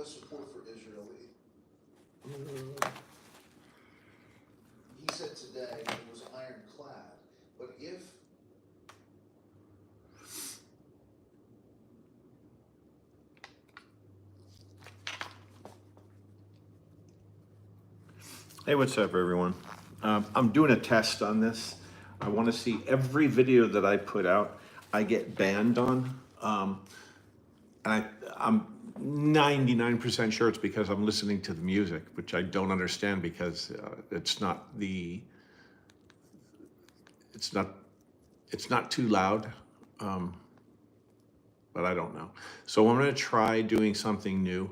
support for Israel. He said today it was ironclad, but if Hey, what's up, everyone? I'm doing a test on this. I want to see every video that I put out, I get banned on. I'm 99% sure it's because I'm listening to the music, which I don't understand because it's not too loud, but I don't know. So I'm going to try doing something new.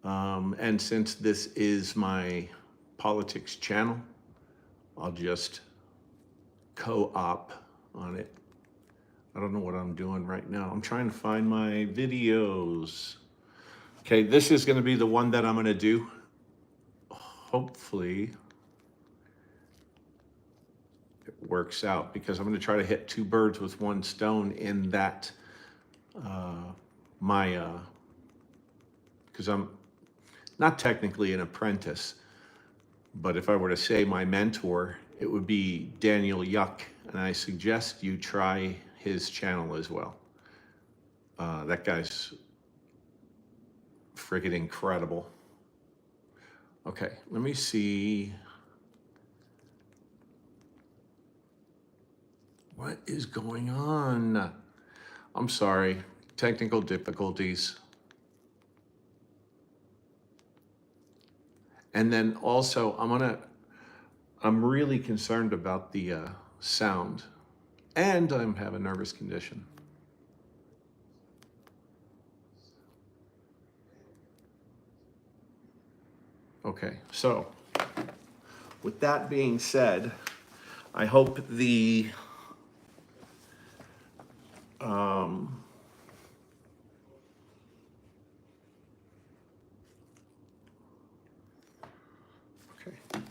And since this is my politics channel, I'll just co-op on it. I don't know what I'm doing right now. I'm trying to find my videos. Okay, this is going to be the one that I'm going to do. Hopefully it works out because I'm going to try to hit two birds with one stone in that because I'm not technically an apprentice, but if I were to say my mentor, it would be Daniel Yuck, and I suggest you try his channel as well. That guy's friggin' incredible. Okay, let me see. What is going on? I'm sorry, technical difficulties. And then also, I'm really concerned about the sound, and I have a nervous condition. Okay, so with that being said, I hope the okay,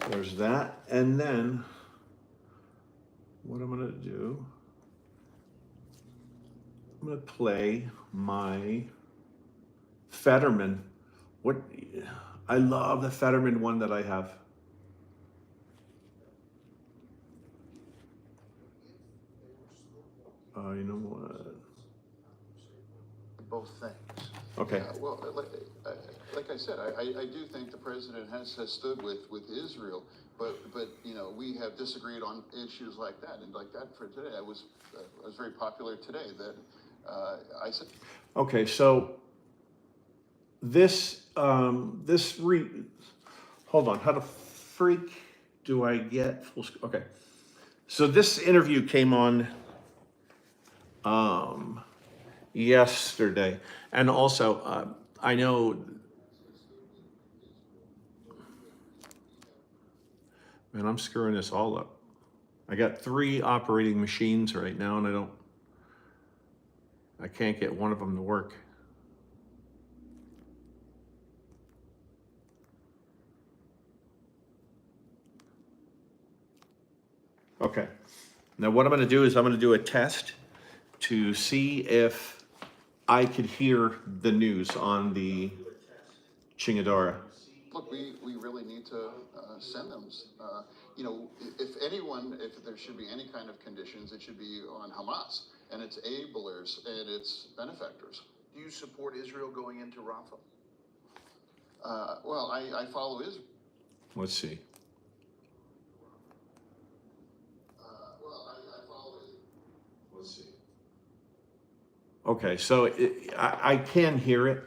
there's that, and then what I'm gonna do, I'm gonna play my Fetterman. I love the Fetterman one that I have. You know what? both things. Okay. Well, like I said, I do think the president has stood with Israel, but you know, we have disagreed on issues like that, and like that for today, I was very popular today that I said. Okay, so this hold on, how the freak do I get full screen? Okay, so this interview came on yesterday, and also I know, man, I'm screwing this all up. I got 3 operating machines right now, and I can't get one of them to work. Okay, now what I'm going to do is I'm going to do a test to see if I could hear the news on the Chingadora. Look, we really need to send them. You know, if there should be any kind of conditions, it should be on Hamas and its enablers and its benefactors. Do you support Israel going into Rafah? Well, I follow Israel. Let's see. Let's see. Okay, so I can hear it.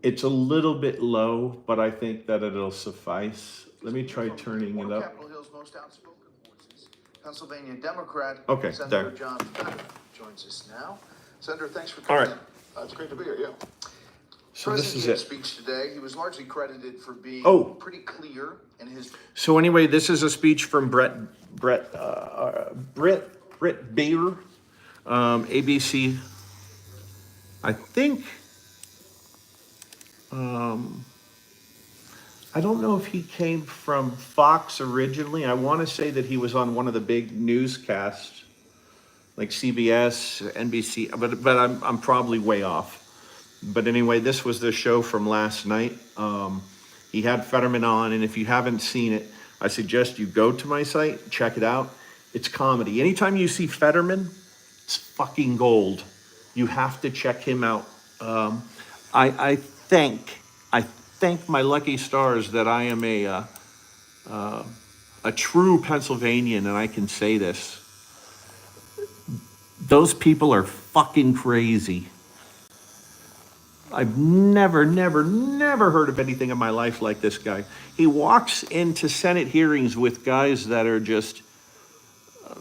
It's a little bit low, but I think that it'll suffice. Let me try turning it up. Capitol Hill's most outspoken voices, Pennsylvania Democrat Okay, Senator there. John Fetterman joins us now. Senator, thanks for All coming right. in. It's great to be here. Yeah. So President this is gave a it. speech today. He was largely credited for being pretty clear in his. So anyway, this is a speech from Britt Baer, ABC. I think, I don't know if he came from Fox originally. I want to say that he was on one of the big newscasts, like CBS, NBC, but I'm probably way off. But anyway, this was the show from last night. He had Fetterman on, and if you haven't seen it, I suggest you go to my site, check it out. It's comedy. Anytime you see Fetterman, it's fucking gold. You have to check him out. I thank my lucky stars that I am a true Pennsylvanian, and I can say this. Those people are fucking crazy. I've never heard of anything in my life like this guy. He walks into Senate hearings with guys that are just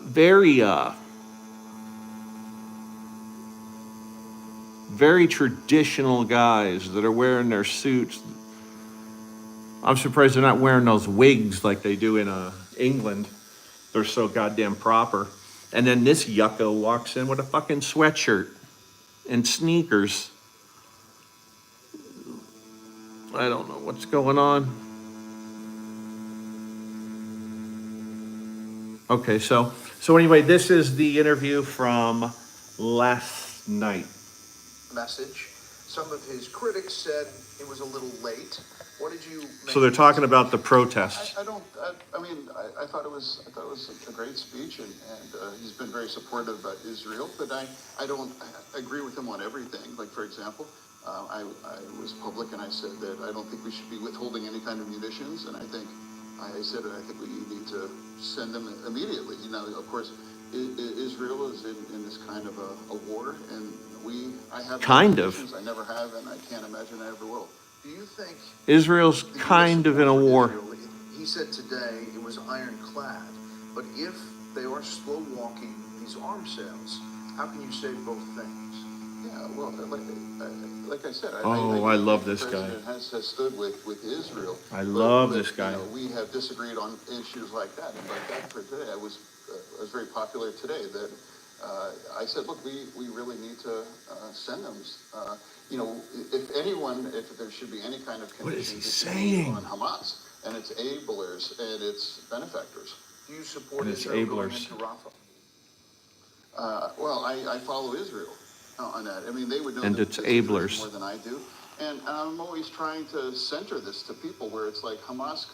very traditional guys that are wearing their suits. I'm surprised they're not wearing those wigs like they do in England. They're so goddamn proper. And then this yucko walks in with a fucking sweatshirt and sneakers. I don't know what's going on. Okay, so anyway, this is the interview from last night. Message. Some of his critics said it was a little late. What did you? So they're talking about the protests. I thought it was a great speech, and he's been very supportive about Israel, but I don't agree with him on everything. Like, for example, I was public and I said that I don't think we should be withholding any kind of munitions, and I said that I think we need to send them immediately. You know, of course, Israel is in this kind of a war, and I have kind of. I never have, and I can't imagine I ever will. Do you think Israel's kind of in a war? He said today it was ironclad, but if they are slow walking these arms sales, how can you say both things? Yeah, well, like I said, I love this guy. The president has stood with Israel. I love this guy. You know, we have disagreed on issues like that, and like that for today, I was very popular today. That I said, look, we really need to send them. You know, if there should be any kind of conditions, what is he saying on Hamas and its ablers and its benefactors? Do you support and its Israel going ablers. into Rafah? Well, I follow Israel on that. I mean, they would know and its ablers more than I do. And I'm always trying to center this to people where it's like Hamas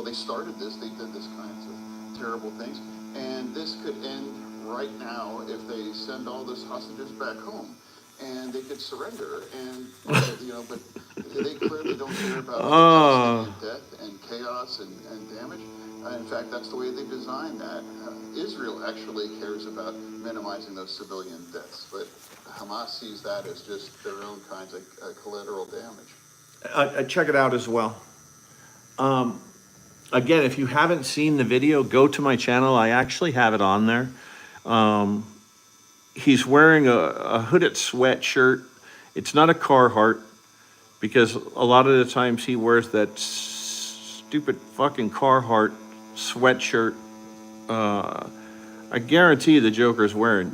they started this, they did this kinds of terrible things, and this could end right now if they send all those hostages back home. And they could surrender, and but they clearly don't care about death and chaos and damage. In fact, that's the way they designed that. Israel actually cares about minimizing those civilian deaths, but Hamas sees that as just their own kinds of collateral damage. Check it out as well. Again, if you haven't seen the video, go to my channel. I actually have it on there. He's wearing a hooded sweatshirt. It's not a Carhartt, because a lot of the times he wears that stupid fucking Carhartt sweatshirt. I guarantee the Joker's wearing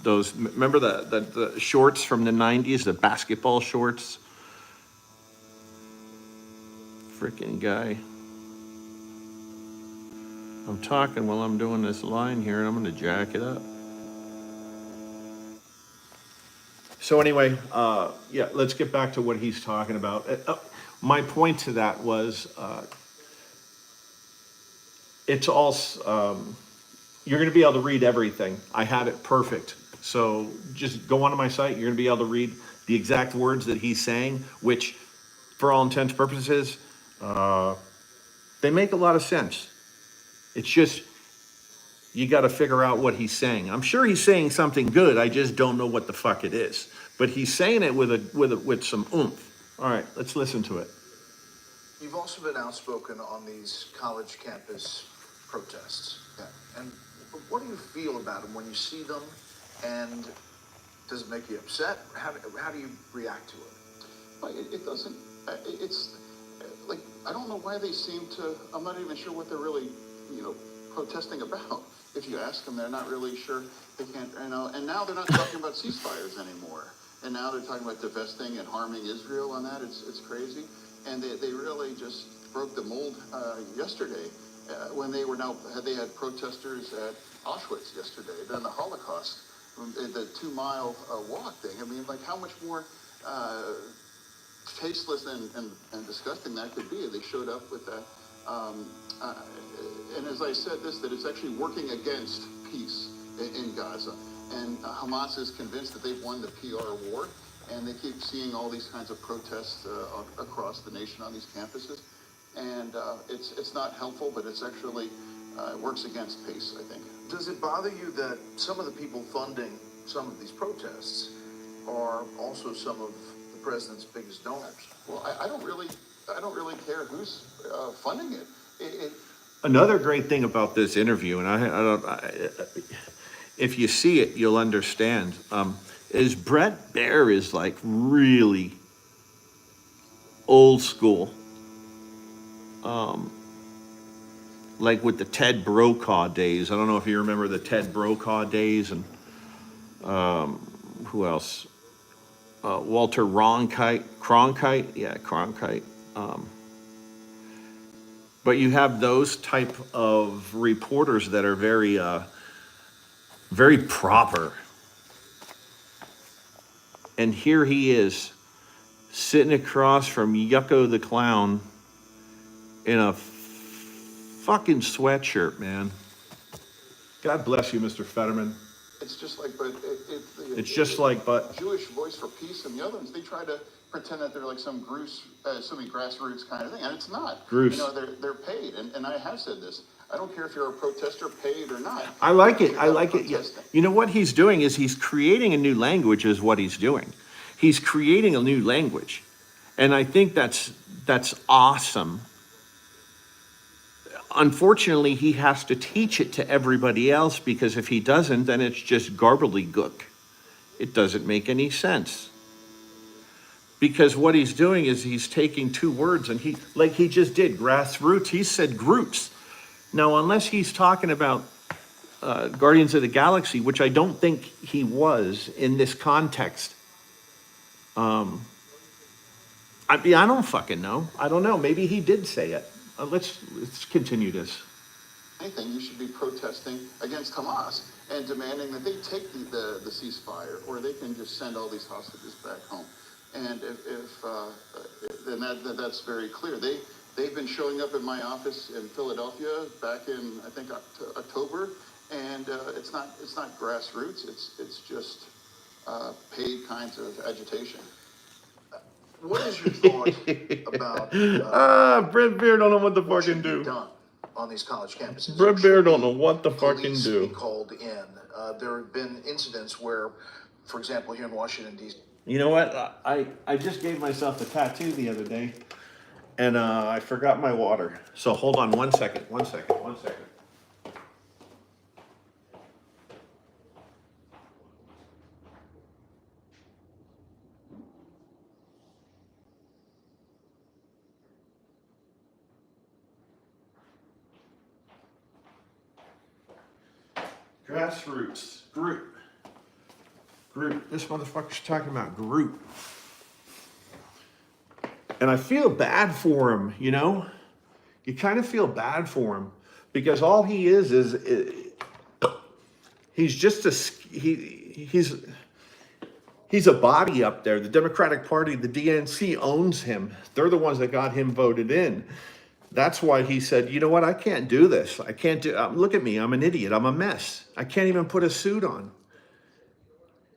those. Remember the shorts from the 90s, the basketball shorts? Freaking guy. I'm talking while I'm doing this line here, and I'm going to jack it up. So anyway, let's get back to what he's talking about. My point to that was, it's all, you're going to be able to read everything. I had it perfect. So just go onto my site. You're going to be able to read the exact words that he's saying, which, for all intents and purposes, they make a lot of sense. It's just, you got to figure out what he's saying. I'm sure he's saying something good. I just don't know what the fuck it is. But he's saying it with some oomph. All right, let's listen to it. You've also been outspoken on these college campus protests. Yeah. And what do you feel about them when you see them? And does it make you upset? How do you react to it? Well, it doesn't. It's like, I don't know why they seem to. I'm not even sure what they're really, protesting about. If you ask them, they're not really sure. They can't, and now they're not talking about ceasefires anymore. And now they're talking about divesting and harming Israel on that. It's crazy. And they really just broke the mold yesterday when they had protesters at Auschwitz yesterday during the Holocaust the 2 mile walk thing. I mean, like how much more tasteless and disgusting that could be. They showed up with that. And as I said that it's actually working against peace in Gaza. And Hamas is convinced that they've won the PR war, and they keep seeing all these kinds of protests across the nation on these campuses. And it's not helpful, but it's actually works against peace, I think. Does it bother you that some of the people funding some of these protests are also some of the president's biggest donors? Well, I don't really care who's funding it. Another great thing about this interview, and if you see it, you'll understand, is Brett Baer is like really old school. Like with the Ted Brokaw days. I don't know if you remember the Ted Brokaw days, and who else? Walter Cronkite. Yeah, Cronkite. But you have those type of reporters that are very, very proper. And here he is, sitting across from Yucko the Clown in a fucking sweatshirt, man. God bless you, Mr. Fetterman. It's just like, but It's just like, but Jewish Voice for Peace and the other ones, they try to pretend that they're like some grassroots kind of thing, and it's not. Bruce. You know, they're paid, and I have said this. I don't care if you're a protester, paid or not. I like it. I You're like it. Yeah. protesting. You know what he's doing is he's creating a new language is what he's doing. He's creating a new language. And I think that's awesome. Unfortunately, he has to teach it to everybody else, because if he doesn't, then it's just gobbledygook. It doesn't make any sense. Because what he's doing is he's taking two words and like he just did, grassroots, he said Groots. Now, unless he's talking about Guardians of the Galaxy, which I don't think he was in this context. I don't fucking know. I don't know. Maybe he did say it. Let's continue this. Anything, you should be protesting against Hamas and demanding that they take the ceasefire, or they can just send all these hostages back home. And then that's very clear. They've been showing up at my office in Philadelphia back in, I think, October, and it's not grassroots. It's just paid kinds of agitation. What is your thought about Brett Baer don't know what to what fucking should be do. done on these college campuses? Brett Should Baer don't know what to fucking police do. be called in? There have been incidents where, for example, here in Washington, D.C. You know what? I just gave myself a tattoo the other day, and I forgot my water. So hold on one second. Grassroots. Groot. This motherfucker's talking about Groot. And I feel bad for him, you know? You kind of feel bad for him, because all he is he's just he's a body up there. The Democratic Party, the DNC owns him. They're the ones that got him voted in. That's why he said, you know what, I can't do this. I can't do, look at me, I'm an idiot, I'm a mess. I can't even put a suit on.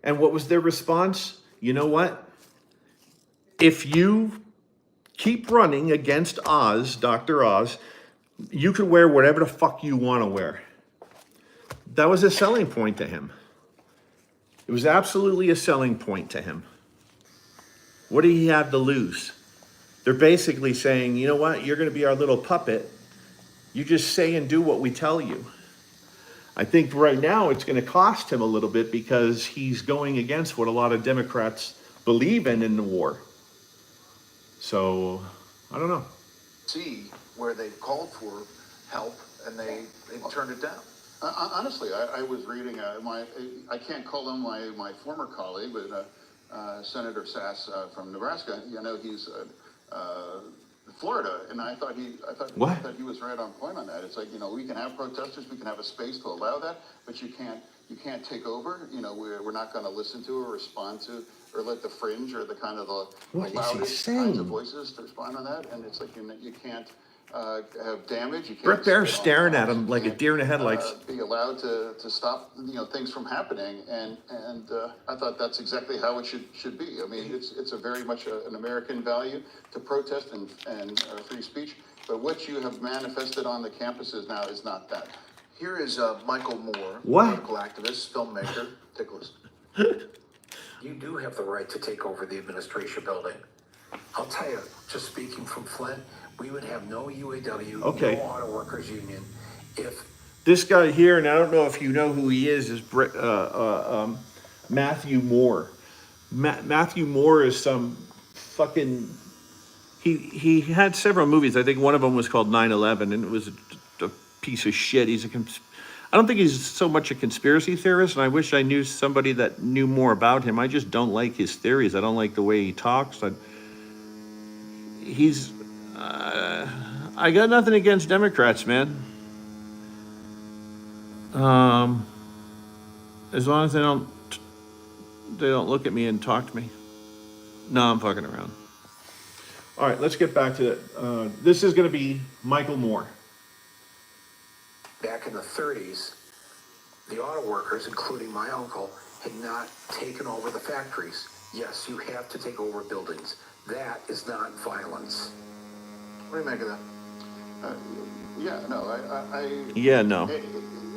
And what was their response? You know what? If you keep running against Oz, Dr. Oz, you can wear whatever the fuck you want to wear. That was a selling point to him. It was absolutely a selling point to him. What did he have to lose? They're basically saying, you know what, you're going to be our little puppet. You just say and do what we tell you. I think right now it's going to cost him a little bit, because he's going against what a lot of Democrats believe in the war. So, I don't know. See where they called for help and they turned it down. Honestly, I was reading I can't call him my former colleague, but Senator Sass from Nebraska. You know, he's Florida, and I thought he was right on point on that. It's like, you know, we can have protesters, we can have a space to allow that, but you can't you can't take over. You know, we're not going to listen to or respond to or let the fringe or the kind of the What is he loudest kinds of saying? voices to respond on that. And it's like you can't have damage. You can't. Brett Baer's spit on staring at cops, him you like a can't, deer in the headlights. Be allowed to stop things from happening, and I thought that's exactly how it should be. I mean, it's a very much an American value to protest and free speech, but what you have manifested on the campuses now is not that. Here is Michael Moore, What? political activist, filmmaker. Take a listen. You do have the right to take over the administration building. I'll tell you, just speaking from Flint, we would have no UAW, Okay. no auto workers union if This guy here, and I don't know if you know who he is Matthew Moore. Matthew Moore is some fucking. He had several movies. I think one of them was called 9/11, and it was a piece of shit. I don't think he's so much a conspiracy theorist, and I wish I knew somebody that knew more about him. I just don't like his theories. I don't like the way he talks. I got nothing against Democrats, man. As long as they don't look at me and talk to me. No, I'm fucking around. All right, let's get back to it. This is going to be Michael Moore. back in the 30s, the auto workers, including my uncle, had not taken over the factories. Yes, you have to take over buildings. That is not violence. What do you make of that? Yeah, no, Yeah, no.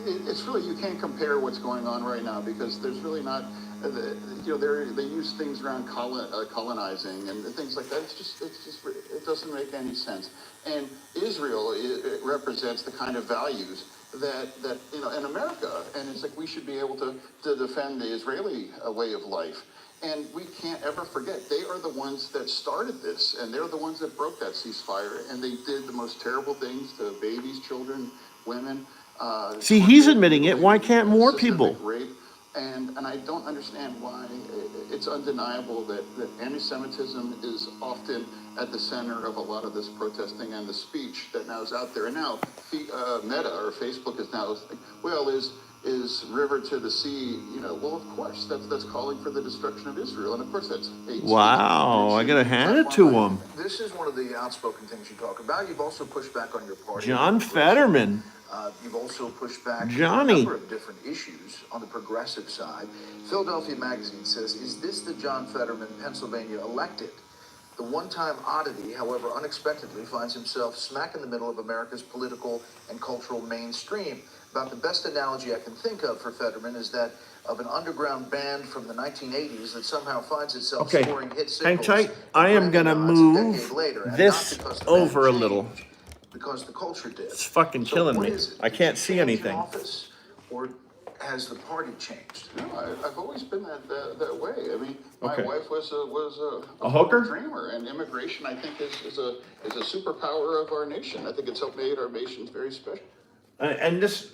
It's really, you can't compare what's going on right now because there's really not, they use things around colonizing and things like that. It doesn't make any sense. And Israel, it represents the kind of values that in America, and it's like we should be able to defend the Israeli way of life. And we can't ever forget, they are the ones that started this, and they're the ones that broke that ceasefire, and they did the most terrible things to babies, children, women. See, he's admitting it. Why can't more people? Rape. And I don't understand why it's undeniable that anti-Semitism is often at the center of a lot of this protesting and the speech that now is out there. And now Meta or Facebook is now like, well, is river to the sea, well, of course, that's calling for the destruction of Israel. And of course, that's hate speech. Wow, I gotta hand it to him. This is one of the outspoken things you talk about. You've also pushed back on your party. John Fetterman. You've also pushed back Johnny. on a number of different issues on the progressive side. Philadelphia Magazine says, is this the John Fetterman, Pennsylvania elected? The one-time oddity, however, unexpectedly finds himself smack in the middle of America's political and cultural mainstream. About the best analogy I can think of for Fetterman is that of an underground band from the 1980s that somehow finds itself scoring hit Hang singles. tight. I am gonna move this over a little. Because the culture did. It's fucking killing me. I can't see anything. Office, or has the party changed? No, I've always been that way. I mean, my Okay. wife was a hooker? dreamer, and immigration, I think, is a superpower of our nation. I think it's helped made our nation very special. And this,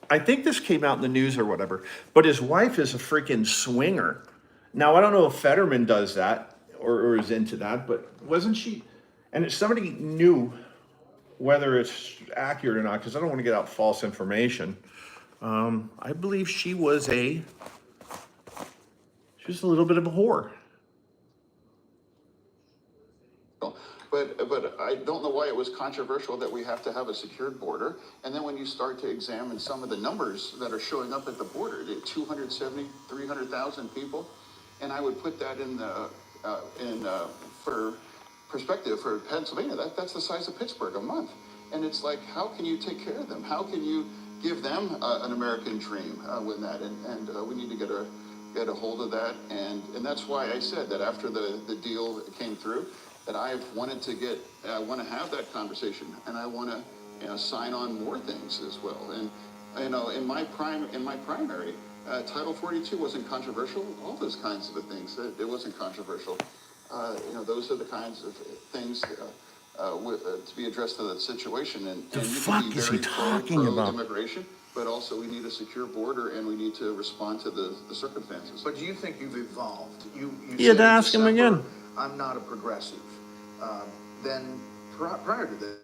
I think this came out in the news or whatever, but his wife is a freaking swinger. Now, I don't know if Fetterman does that or is into that, but wasn't she? And if somebody knew whether it's accurate or not, because I don't want to get out false information. I believe she was a little bit of a whore. But I don't know why it was controversial that we have to have a secured border. And then when you start to examine some of the numbers that are showing up at the border, 270, 300,000 people, and I would put that for perspective for Pennsylvania, that's the size of Pittsburgh a month. And it's like, how can you take care of them? How can you give them an American dream with that? And we need to get a hold of that. And that's why I said that after the deal came through, that I've wanted to I want to have that conversation, and I want to sign on more things as well. And in my primary, Title 42 wasn't controversial. All those kinds of things, it wasn't controversial. Those are the kinds of things to be addressed to that situation. And The you can fuck be is very he talking about? immigration, but also we need a secure border, and we need to respond to the circumstances. But do you think you've evolved? You Yeah, said to in ask him December, again. I'm not a progressive. Then prior to this,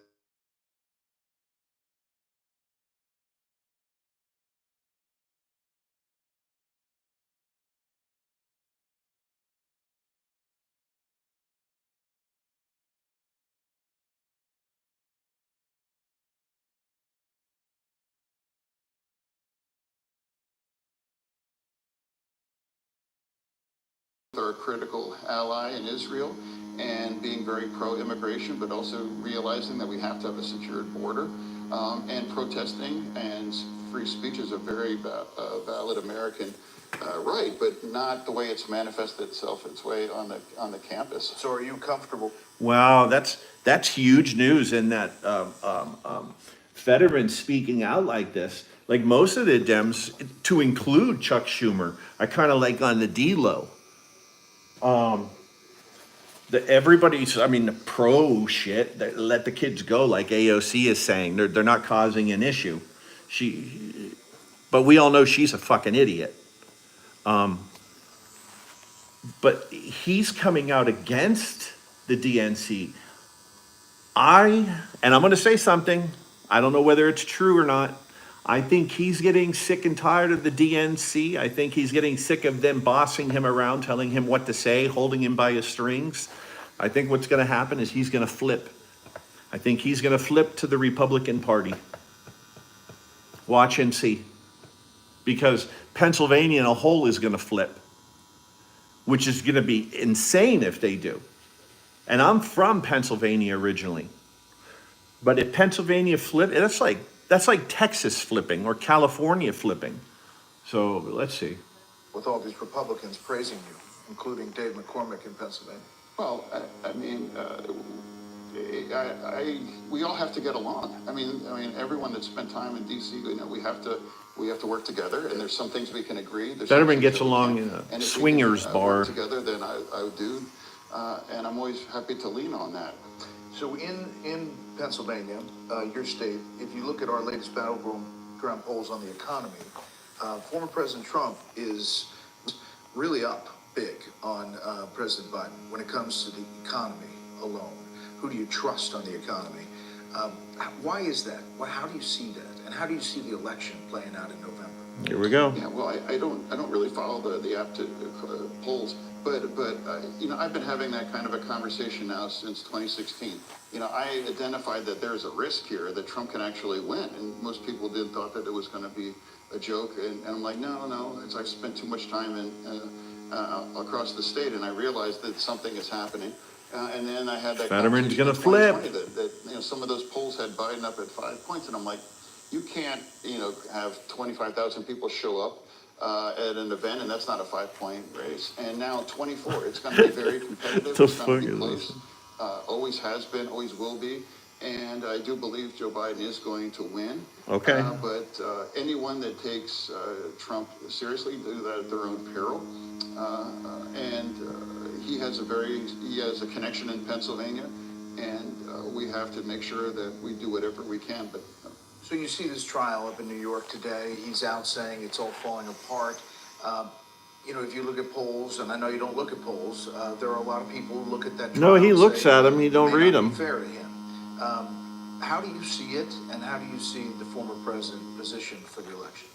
are a critical ally in Israel and being very pro-immigration, but also realizing that we have to have a secured border. And protesting and free speech is a very valid American right, but not the way it's manifested itself its way on the campus. So are you comfortable? Wow, that's huge news, and that Fetterman speaking out like this. Like most of the Dems, to include Chuck Schumer, are kind of like on the D-low. Everybody's, I mean, the pro shit, that let the kids go, like AOC is saying. They're not causing an issue. But we all know she's a fucking idiot. But he's coming out against the DNC. And I'm going to say something, I don't know whether it's true or not. I think he's getting sick and tired of the DNC. I think he's getting sick of them bossing him around, telling him what to say, holding him by his strings. I think what's going to happen is he's going to flip. I think he's going to flip to the Republican Party. Watch and see. Because Pennsylvania in a whole is going to flip, which is going to be insane if they do. And I'm from Pennsylvania originally. But if Pennsylvania flip, that's like Texas flipping or California flipping. So let's see. With all these Republicans praising you, including Dave McCormick in Pennsylvania? Well, I mean, we all have to get along. I mean, everyone that spent time in D.C., you know, we have to work together, and there's some things we can agree. Fetterman gets along in a swingers bar. Work together, then I would do, and I'm always happy to lean on that. So in Pennsylvania, your state, if you look at our latest battleground polls on the economy, former President Trump is really up big on President Biden when it comes to the economy alone. Who do you trust on the economy? Why is that? How do you see that? And how do you see the election playing out in November? Here we go. Yeah, well, I don't really follow the polls, but you know, I've been having that kind of a conversation now since 2016. You know, I identified that there's a risk here that Trump can actually win, and most people thought that it was going to be a joke, and I'm like, no, I've spent too much time across the state, and I realized that something is happening. And then I had that Fetterman's conversation gonna in 2020 flip. that you know, some of those polls had Biden up at 5 points, and I'm like, you can't, you know, have 25,000 people show up at an event, and that's not a 5-point race. And now 24, it's going to be very competitive. It's going to be close. Always has been, always will be. And I do believe Joe Biden is going to win. Okay. But anyone that takes Trump seriously do that at their own peril. He has a connection in Pennsylvania, and we have to make sure that we do whatever we can. But So you see this trial up in New York today. He's out saying it's all falling apart. You know, if you look at polls, and I know you don't look at polls, there are a lot of people who look at that trial. No, he and looks say, at them, he don't "May read not be them." fair to him. How do you see it, and how do you see the former president positioned for the election?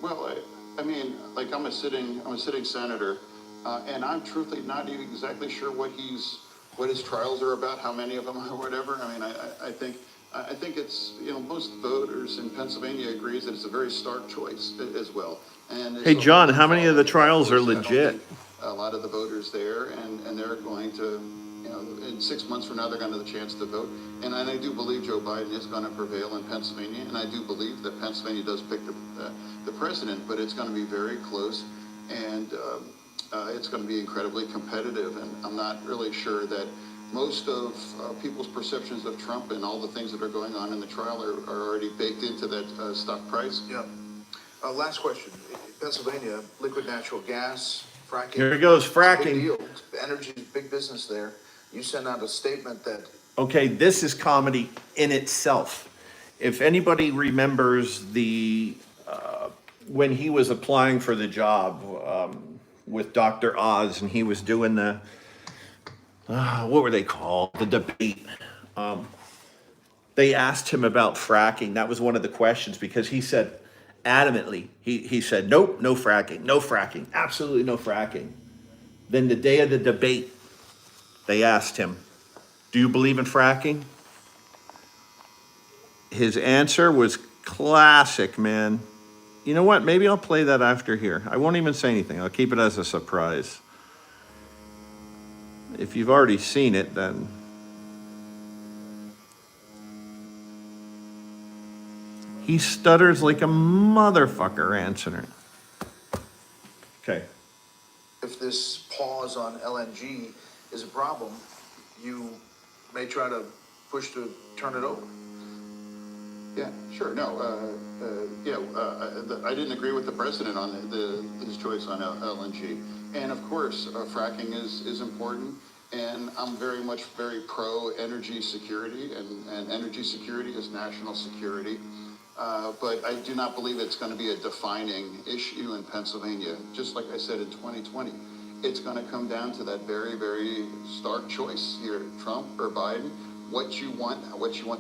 well, I mean, like I'm a sitting senator, and I'm truthfully not even exactly sure what his trials are about, how many of them or whatever. I mean, I think it's, you know, most voters in Pennsylvania agrees that it's a very stark choice as well. And Hey, so John, how many of the trials are I don't legit? think a lot of the voters there, and they're going to, you know, in 6 months from now, they're going to have the chance to vote. And I do believe Joe Biden is going to prevail in Pennsylvania, and I do believe that Pennsylvania does pick the president, but it's going to be very close, and it's going to be incredibly competitive. And I'm not really sure that most of people's perceptions of Trump and all the things that are going on in the trial are already baked into that stock price. Yeah. Last question. Pennsylvania, liquid natural gas, fracking. Here it goes, fracking. Big deal. Energy is big business there. You sent out a statement that Okay, this is comedy in itself. If anybody remembers when he was applying for the job with Dr. Oz, and he was doing the, what were they called? The debate. They asked him about fracking. That was one of the questions, because he said adamantly, he said, nope, no fracking, absolutely no fracking. Then the day of the debate, they asked him, do you believe in fracking? His answer was classic, man. You know what? Maybe I'll play that after here. I won't even say anything. I'll keep it as a surprise. If you've already seen it, then he stutters like a motherfucker answering. Okay. If this pause on LNG is a problem, you may try to push to turn it over. Yeah, sure. No, I didn't agree with the president on his choice on LNG. And of course, fracking is important. And I'm very pro energy security, and energy security is national security. But I do not believe it's going to be a defining issue in Pennsylvania. Just like I said in 2020, it's going to come down to that very, very stark choice here, Trump or Biden, what you want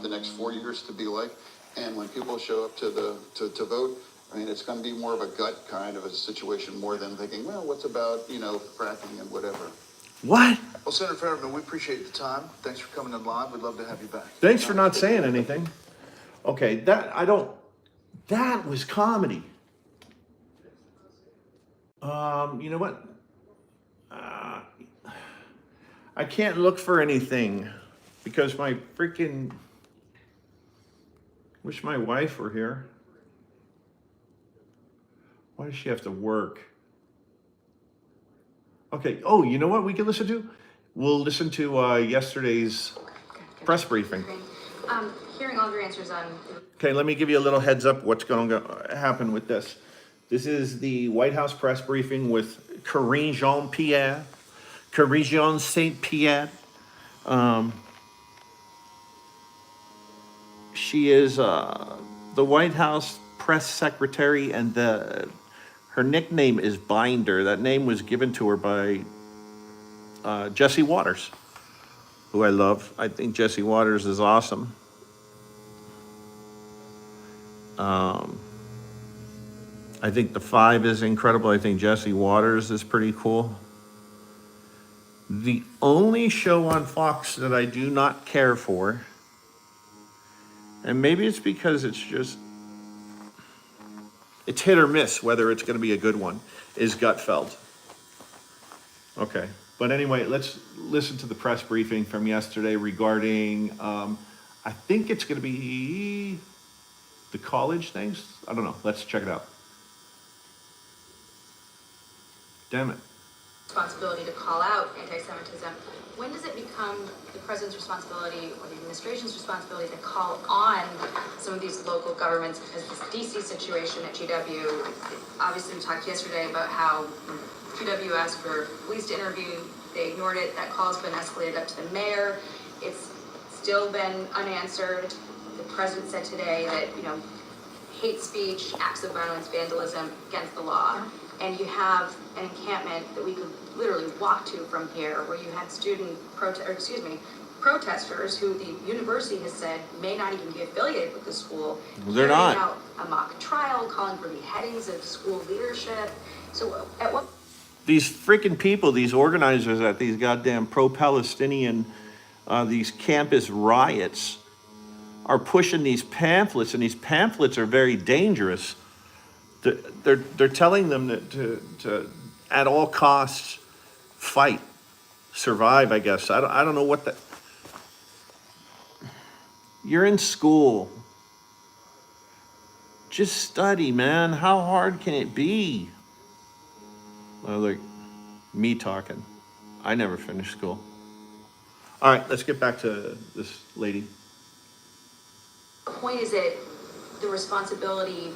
the next 4 years to be like. And when people show up to vote, I mean, it's going to be more of a gut kind of a situation more than thinking, well, what's about, fracking and whatever. What? Well, Senator Fetterman, we appreciate the time. Thanks for coming in live. We'd love to have you back. Thanks for not saying anything. Okay, that was comedy. You know what? I can't look for anything because my freaking, wish my wife were here. Why does she have to work? Okay, oh, you know what we can listen to? We'll listen to yesterday's press briefing. Hearing all of your answers on. Okay, let me give you a little heads up what's going to happen with this. This is the White House press briefing with Karine Jean-Pierre, Karine Jean Saint-Pierre. She is the White House press secretary, and her nickname is Binder. That name was given to her by Jesse Waters, who I love. I think Jesse Waters is awesome. I think The Five is incredible. I think Jesse Waters is pretty cool. The only show on Fox that I do not care for, and maybe it's because it's hit or miss whether it's going to be a good one, is Gutfeld. Okay, but anyway, let's listen to the press briefing from yesterday regarding, I think it's going to be the college things. I don't know. Let's check it out. Damn it. Responsibility to call out anti-Semitism. When does it become the president's responsibility or the administration's responsibility to call on some of these local governments? Because this DC situation at GW, obviously we talked yesterday about how GW asked for police to interview, they ignored it. That call's been escalated up to the mayor. It's still been unanswered. The president said today that, hate speech, acts of violence, vandalism against the law. And you have an encampment that we could literally walk to from here, where you had protesters who the university has said may not even be affiliated with the school. They're not. Out a mock trial, calling for beheadings of school leadership. So at what? These freaking people, these organizers at these goddamn pro-Palestinian, these campus riots, are pushing these pamphlets, and these pamphlets are very dangerous. They're telling them that to at all costs fight, survive, I guess. I don't know what that. You're in school. Just study, man. How hard can it be? Well, like me talking. I never finished school. All right, let's get back to this lady. The point is it the responsibility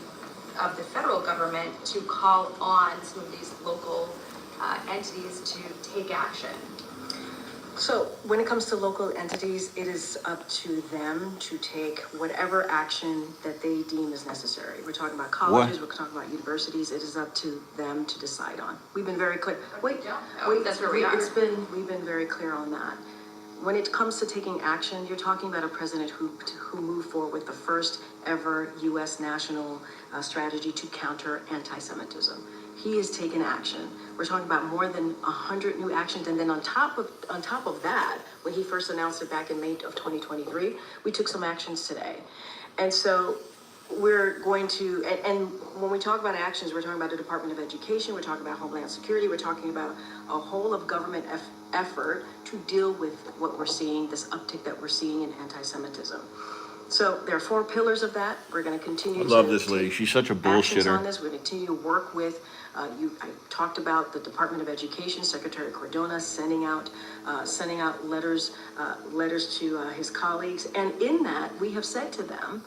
of the federal government to call on some of these local entities to take action? So when it comes to local entities, it is up to them to take whatever action that they deem is necessary. We're talking about colleges, we're talking about universities. It is up to them to decide on. We've been very clear. That's where we are. We've been very clear on that. When it comes to taking action, you're talking about a president who moved forward with the first ever U.S. national strategy to counter anti-Semitism. He has taken action. We're talking about more than 100 new actions, and then on top of that, when he first announced it back in May of 2023, we took some actions today. And so we're going to, and when we talk about actions, we're talking about the Department of Education, we're talking about Homeland Security, we're talking about a whole of government effort to deal with what we're seeing, this uptick that we're seeing in anti-Semitism. So there are 4 pillars of that. We're going to continue. I love to this lady. take She's such a actions bullshitter. on this. We're going to continue to work with. I talked about the Department of Education, Secretary Cardona sending out letters to his colleagues, and in that we have said to them,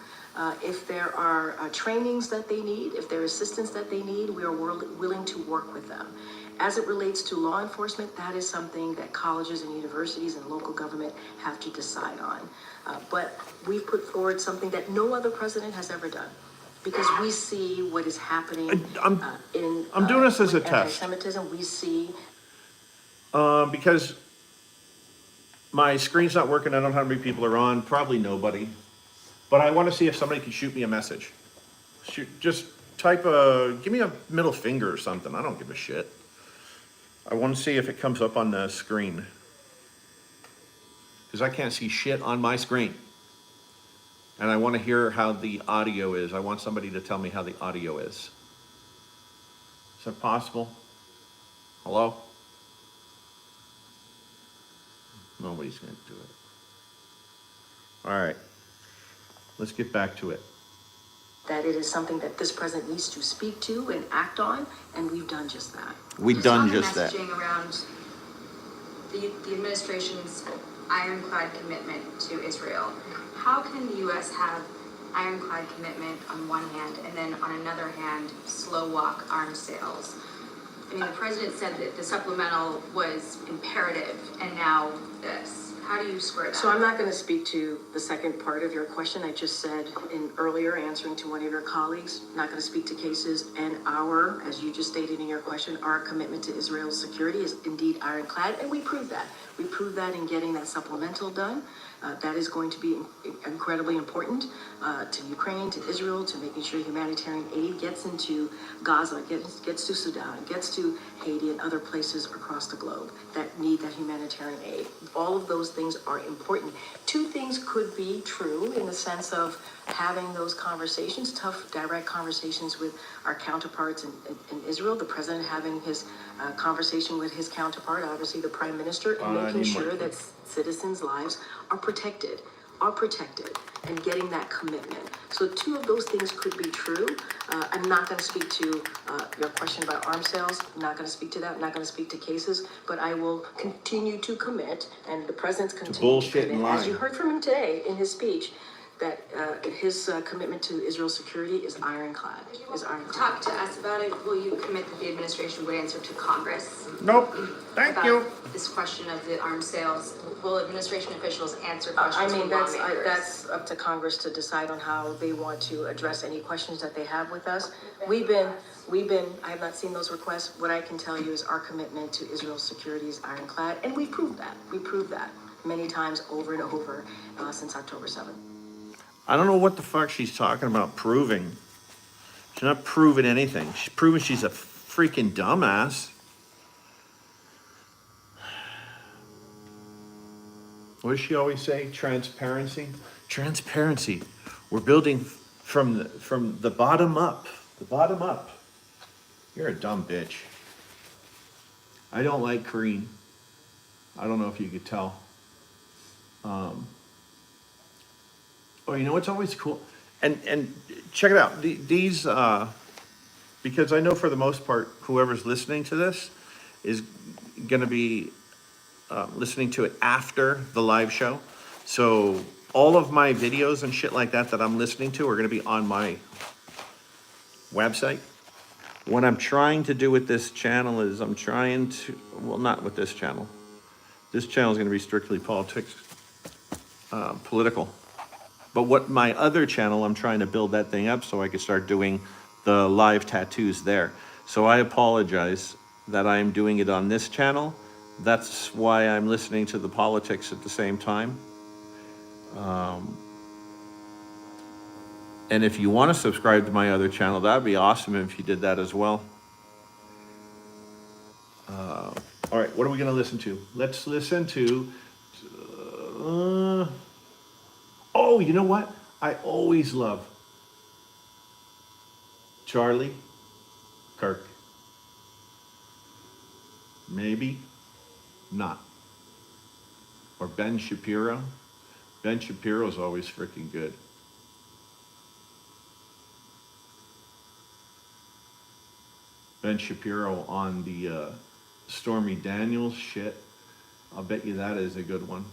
if there are trainings that they need, if there is assistance that they need, we are willing to work with them. As it relates to law enforcement, that is something that colleges and universities and local government have to decide on. But we've put forward something that no other president has ever done, because we see what is happening I'm doing this as a with test. anti-Semitism. We see Because my screen's not working, I don't know how many people are on, probably nobody. But I want to see if somebody can shoot me a message. Just give me a middle finger or something, I don't give a shit. I want to see if it comes up on the screen. Because I can't see shit on my screen. And I want to hear how the audio is. I want somebody to tell me how the audio is. Is that possible? Hello? Nobody's going to do it. All right. Let's get back to it. that it is something that this president needs to speak to and act on, and we've done just that. We've done on the just that. messaging around the administration's ironclad commitment to Israel. How can the U.S. have ironclad commitment on one hand and then on another hand slow walk arms sales? I mean, the president said that the supplemental was imperative, and now this. How do you square that? So I'm not going to speak to the second part of your question. I just said in earlier answering to one of your colleagues, not going to speak to cases, and our, as you just stated in your question, our commitment to Israel's security is indeed ironclad, and we proved that. We proved that in getting that supplemental done. That is going to be incredibly important to Ukraine, to Israel, to making sure humanitarian aid gets into Gaza, gets to Sudan, gets to Haiti and other places across the globe that need that humanitarian aid. All of those things are important. Two things could be true in the sense of having those conversations, tough, direct conversations with our counterparts in Israel, the president having his conversation with his counterpart, obviously the prime minister, and making sure that citizens' lives are protected, and getting that commitment. So two of those things could be true. I'm not going to speak to your question about arms sales. I'm not going to speak to that. I'm not going to speak to cases, but I will continue to commit, and the president's continuing to bullshit commit, and lying. as you heard from him today in his speech, that his commitment to Israel's security is ironclad. Talk to us about it. Will you commit that the administration would answer to Congress? Nope. Thank about you. this question of the arms sales? Will administration officials answer I questions mean, from that's lawmakers? up to Congress to decide on how they want to address any questions that they have with us. We've been, I have not seen those requests. What I can tell you is our commitment to Israel's security is ironclad, and we proved that. We proved that many times over and over since October 7th. I don't know what the fuck she's talking about proving. She's not proving anything. She's proving she's a freaking dumbass. What does she always say? Transparency? Transparency. We're building from the bottom up. The bottom up. You're a dumb bitch. I don't like Karine. I don't know if you could tell. Oh, you know what's always cool? And check it out. These, because I know for the most part, whoever's listening to this is going to be listening to it after the live show. So all of my videos and shit like that I'm listening to are going to be on my website. What I'm trying to do with this channel is not with this channel. This channel is going to be strictly political. But what my other channel, I'm trying to build that thing up so I can start doing the live tattoos there. So I apologize that I'm doing it on this channel. That's why I'm listening to the politics at the same time. And if you want to subscribe to my other channel, that'd be awesome if you did that as well. All right, what are we going to listen to? Let's listen to... oh, you know what? I always love Charlie Kirk. Maybe not. Or Ben Shapiro. Ben Shapiro's always freaking good. Ben Shapiro on the Stormy Daniels shit. I'll bet you that is a good one.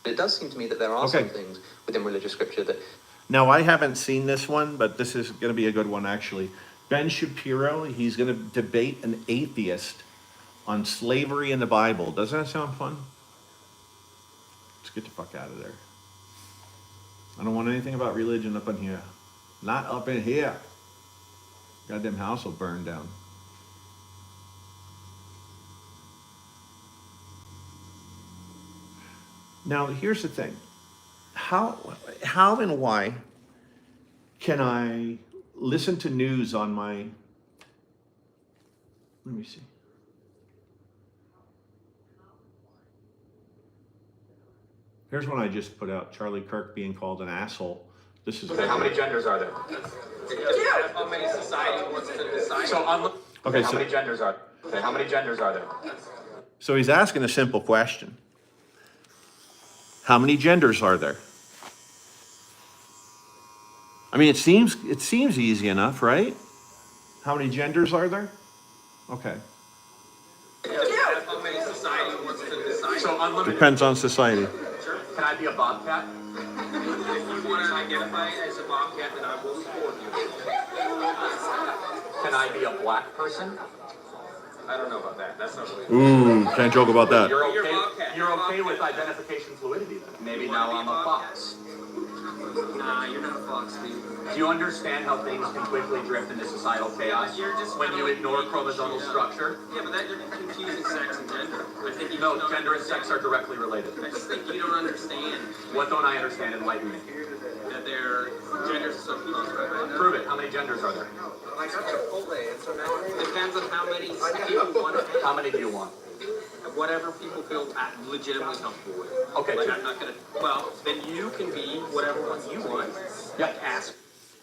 It does seem to me that there are Okay. some things within religious scripture that Now, I haven't seen this one, but this is going to be a good one, actually. Ben Shapiro, he's going to debate an atheist on slavery in the Bible. Doesn't that sound fun? Let's get the fuck out of there. I don't want anything about religion up in here. Not up in here. Goddamn house will burn down. Now, here's the thing. How and why can I listen to news on my, let me see. Here's one I just put out, Charlie Kirk being called an asshole. This is how many genders are there? How many society wants to decide? So Okay, how so- many genders are there? How many genders are there? So he's asking a simple question. How many genders are there? I mean, it seems easy enough, right? How many genders are there? Okay. How many society wants to decide? So unlimited. Depends on society. Can I be a bobcat? If you want to identify as a bobcat, then I will support you. Can I be a black person? I don't know about that. That's not really. Ooh, can't joke about that. You're You're a okay. bobcat. You're okay with identification fluidity then? Maybe now I'm a fox. Nah, you're not a fox, dude. Do you understand how things can quickly drift into societal chaos You're just when kinda you like ignore making chromosomal shit up. structure? Yeah, but that you're confusing sex and gender. I think you No, don't gender and sex are directly related. I just think you don't understand What don't I understand? Enlighten me. that their genders are so close right now. Prove it. How many genders are there? I got Chipotle, and so now it depends on how many people want to How many do you want? whatever people feel legitimately comfortable with. Okay, Like, two. I'm not gonna, well, then you can be whatever one you want. Yeah. Like, ask.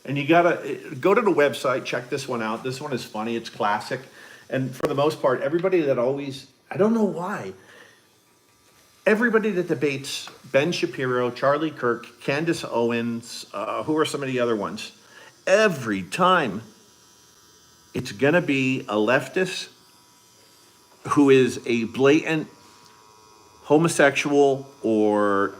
And you gotta go to the website, check this one out. This one is funny, it's classic. And for the most part, everybody that always, I don't know why, everybody that debates Ben Shapiro, Charlie Kirk, Candace Owens, who are some of the other ones, every time it's gonna be a leftist who is a blatant homosexual or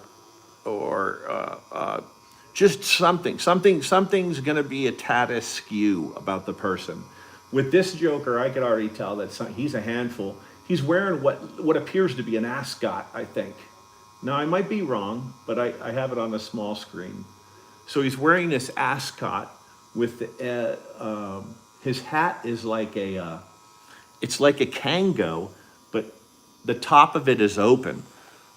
just something's gonna be a tad askew about the person. With this joker, I could already tell that he's a handful. He's wearing what appears to be an ascot, I think. Now, I might be wrong, but I have it on a small screen. So he's wearing this ascot with his hat is like it's like a Kango, but the top of it is open.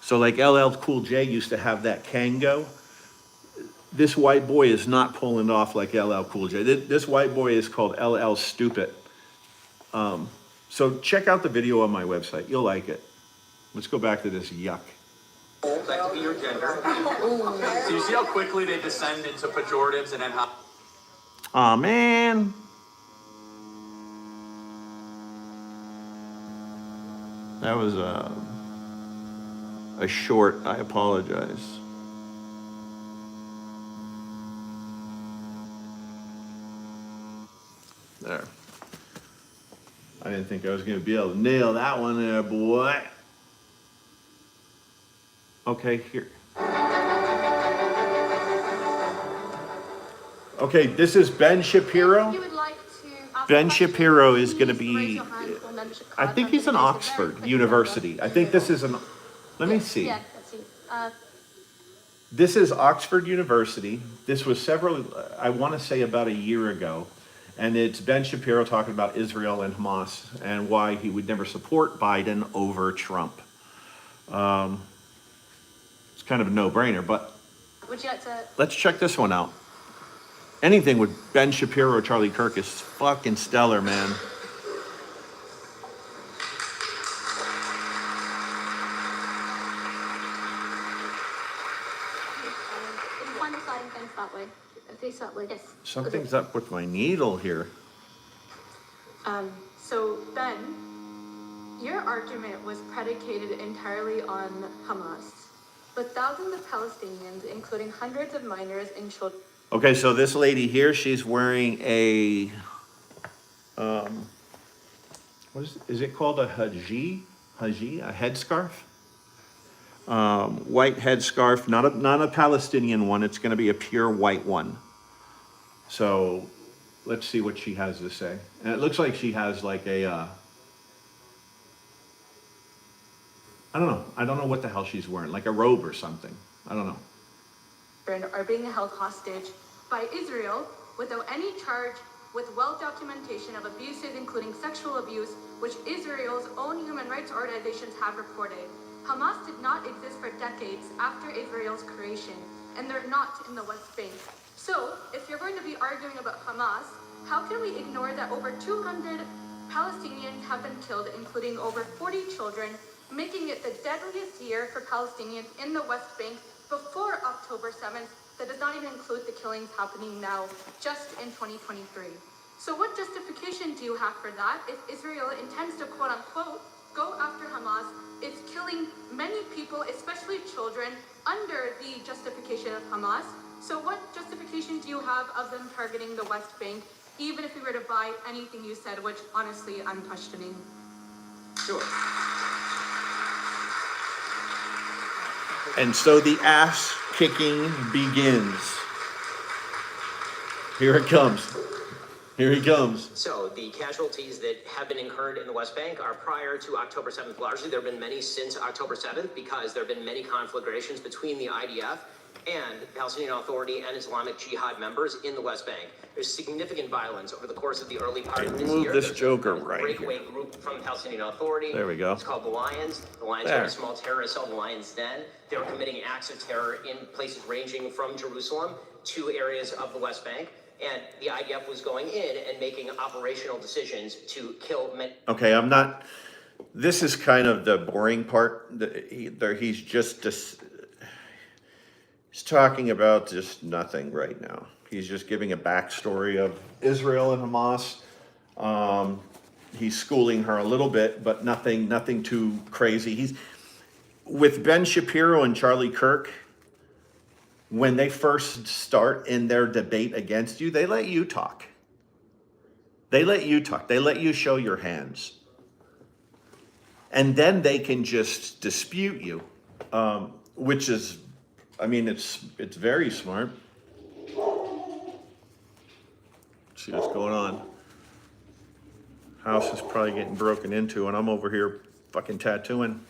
So like LL Cool J used to have that Kango. This white boy is not pulling it off like LL Cool J. This white boy is called LL Stupid. So check out the video on my website. You'll like it. Let's go back to this yuck. That could be your gender. So you see how quickly they descend into pejoratives and then how Aw, man. That was a short. I apologize. There. I didn't think I was going to be able to nail that one there, boy. Okay, here. Okay, this is Ben Shapiro. If you would like to ask Ben a question, Shapiro is going to please raise be, your hand or membership I card think he's in number. There's a very Oxford quick University. number. I think this is an, let me see. Yeah, let's see. This is Oxford University. This was I want to say about a year ago. And it's Ben Shapiro talking about Israel and Hamas and why he would never support Biden over Trump. It's kind of a no-brainer, but Would you like to? let's check this one out. Anything with Ben Shapiro or Charlie Kirk is fucking stellar, man. Something's up with my needle here. So then, your argument was predicated entirely on Hamas, but thousands of Palestinians, including hundreds of minors and children. Okay, so this lady here, she's wearing a, what is it called? A haji, a headscarf? White headscarf, not a Palestinian one. It's going to be a pure white one. So let's see what she has to say. And it looks like she has like a, I don't know what the hell she's wearing, like a robe or something. I don't know. Are being held hostage by Israel without any charge, with documentation of abuses, including sexual abuse, which Israel's own human rights organizations have reported. Hamas did not exist for decades after Israel's creation, and they're not in the West Bank. So, if you're going to be arguing about Hamas, how can we ignore that over 200 Palestinians have been killed, including over 40 children, making it the deadliest year for Palestinians in the West Bank before October 7th? That does not even include the killings happening now, just in 2023. So what justification do you have for that if Israel intends to quote-unquote go after Hamas, is killing many people, especially children, under the justification of Hamas? So what justification do you have of them targeting the West Bank, even if we were to buy anything you said, which honestly I'm questioning? Sure. And so the ass kicking begins. Here it comes. Here he comes. So the casualties that have been incurred in the West Bank are prior to October 7th. Largely, there have been many since October 7th because there have been many conflagrations between the IDF and the Palestinian Authority and Islamic Jihad members in the West Bank. There's significant violence over the course of the early part of this Move year. this There's joker a right breakaway here. group from the Palestinian Authority. There we go. It's called the Lions. The Lions There. are a small terrorist cell, the Lions Den. They were committing acts of terror in places ranging from Jerusalem to areas of the West Bank. And the IDF was going in and making operational decisions to kill men. Okay, I'm not. This is kind of the boring part. He's just he's talking about just nothing right now. He's just giving a backstory of Israel and Hamas. He's schooling her a little bit, but nothing too crazy. He's with Ben Shapiro and Charlie Kirk. When they first start in their debate against you, they let you talk. They let you talk. They let you show your hands. And then they can just dispute you, which is, I mean, it's very smart. Let's see what's going on. House is probably getting broken into, and I'm over here fucking tattooing.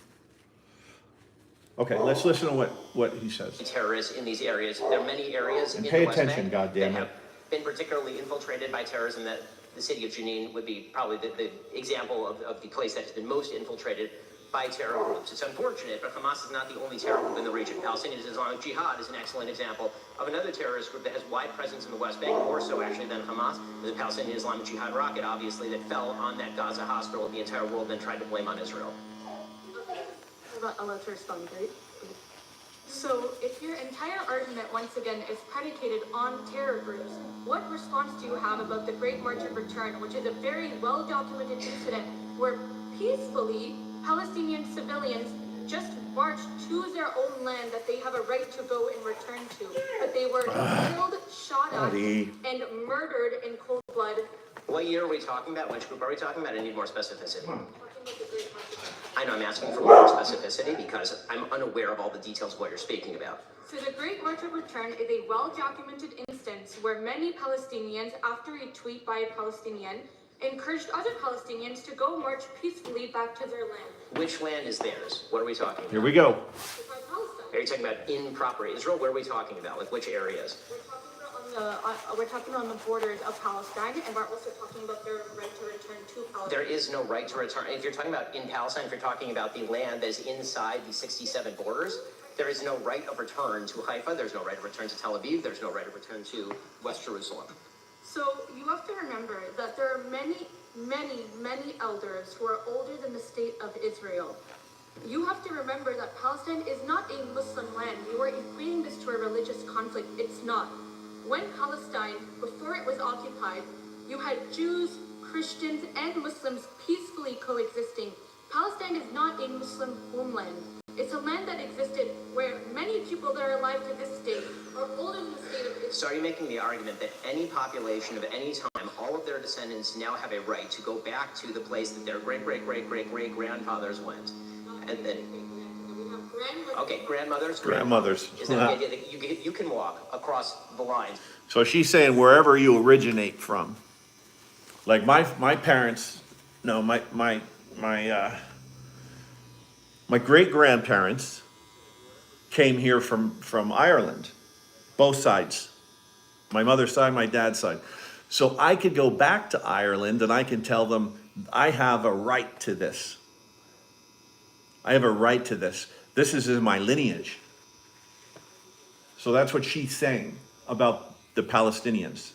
Okay, let's listen to what he says. Terrorists in these areas. There are many areas And in pay the West attention, Bank goddammit. that have been particularly infiltrated by terrorism. That the city of Jenin would be probably the example of the place that has been most infiltrated by terror groups. It's unfortunate, but Hamas is not the only terror group in the region. Palestinian Islamic Jihad is an excellent example of another terrorist group that has wide presence in the West Bank, more so actually than Hamas. There's a Palestinian Islamic Jihad rocket, obviously, that fell on that Gaza hospital. The entire world then tried to blame on Israel. I'll let her respond, right? So, if your entire argument, once again, is predicated on terror groups, what response do you have about the Great March of Return, which is a very well-documented incident where peacefully Palestinian civilians just marched to their own land that they have a right to go and return to, but they were killed, shot at, and murdered in cold blood? What year are we talking about? Which group are we talking about? I need more specificity. I know I'm asking for more specificity because I'm unaware of all the details of what you're speaking about. So the Great March of Return is a well-documented instance where many Palestinians, after a tweet by a Palestinian, encouraged other Palestinians to go march peacefully back to their land. Which land is theirs? What are we talking about? Here we go. Are you talking about in proper Israel? Where are we talking about? Like which areas? We're talking on the borders of Palestine, and we're also talking about their right to return to Palestine. There is no right to return. If you're talking about in Palestine, if you're talking about the land that is inside the 67 borders, there is no right of return to Haifa. There's no right of return to Tel Aviv. There's no right of return to West Jerusalem. So you have to remember that there are many elders who are older than the state of Israel. You have to remember that Palestine is not a Muslim land. You are equating this to a religious conflict. It's not. when Palestine, before it was occupied, you had Jews, Christians, and Muslims peacefully coexisting. Palestine is not a Muslim homeland. It's a land that existed where many people that are alive to this day are older than the state of Israel. So are you making the argument that any population of any time, all of their descendants now have a right to go back to the place that their great-great-great-great-great-grandfathers went? And then, okay, grandmothers. Grandmothers. Is that the idea that you can walk across the lines? So she's saying wherever you originate from. Like my parents, no, my great grandparents came here from Ireland, both sides, my mother's side, my dad's side. So I could go back to Ireland and I can tell them I have a right to this. I have a right to this. This is in my lineage. So that's what she's saying about the Palestinians.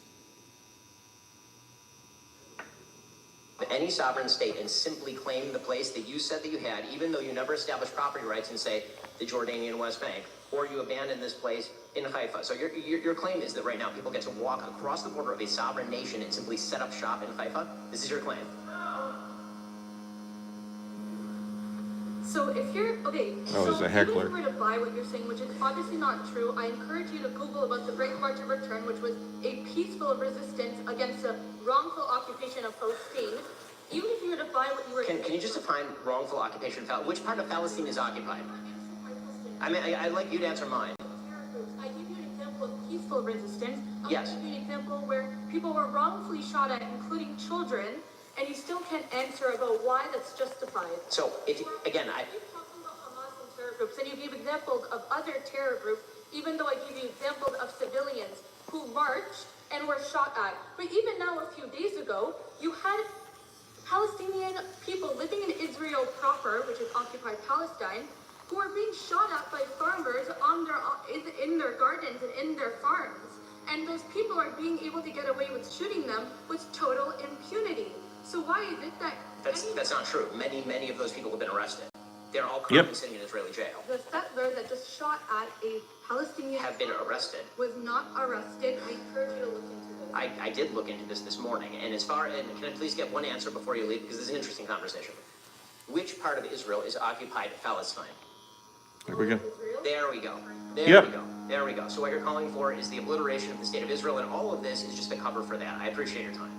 Any sovereign state and simply claim the place that you said that you had, even though you never established property rights in, say, the Jordanian West Bank, or you abandon this place in Haifa. So your claim is that right now people get to walk across the border of a sovereign nation and simply set up shop in Haifa? This is your claim? So if you're, okay, Oh, it's a heckler. even if you were to buy what you're saying, which is obviously not true, I encourage you to Google about the Great March of Return, which was a peaceful resistance against the wrongful occupation of Palestine. Even if you were to buy what you were Can you just define wrongful occupation? Which part of Palestine is occupied? I mean, I'd like you to answer mine. I give you an example of peaceful resistance. Yes. I'll give you an example where people were wrongfully shot at, including children, and you still can't answer about why that's justified. So, if again, I keep talking about Hamas and terror groups, and you give examples of other terror groups, even though I give you examples of civilians who marched and were shot at. But even now, a few days ago, you had Palestinian people living in Israel proper, which is occupied Palestine, who are being shot at by farmers in their gardens and in their farms. And those people are being able to get away with shooting them with total impunity. So why is it that that's not true. Many of those people have been arrested. They're all currently sitting in Israeli jail. the settler that just shot at a Palestinian Have been arrested. was not arrested? I encourage you to look into this. I did look into this morning, and can I please get one answer before you leave, because this is an interesting conversation. Which part of Israel is occupied Palestine? There we go. There we go. There we go. So what you're calling for is the obliteration of the state of Israel, and all of this is just a cover for that. I appreciate your time.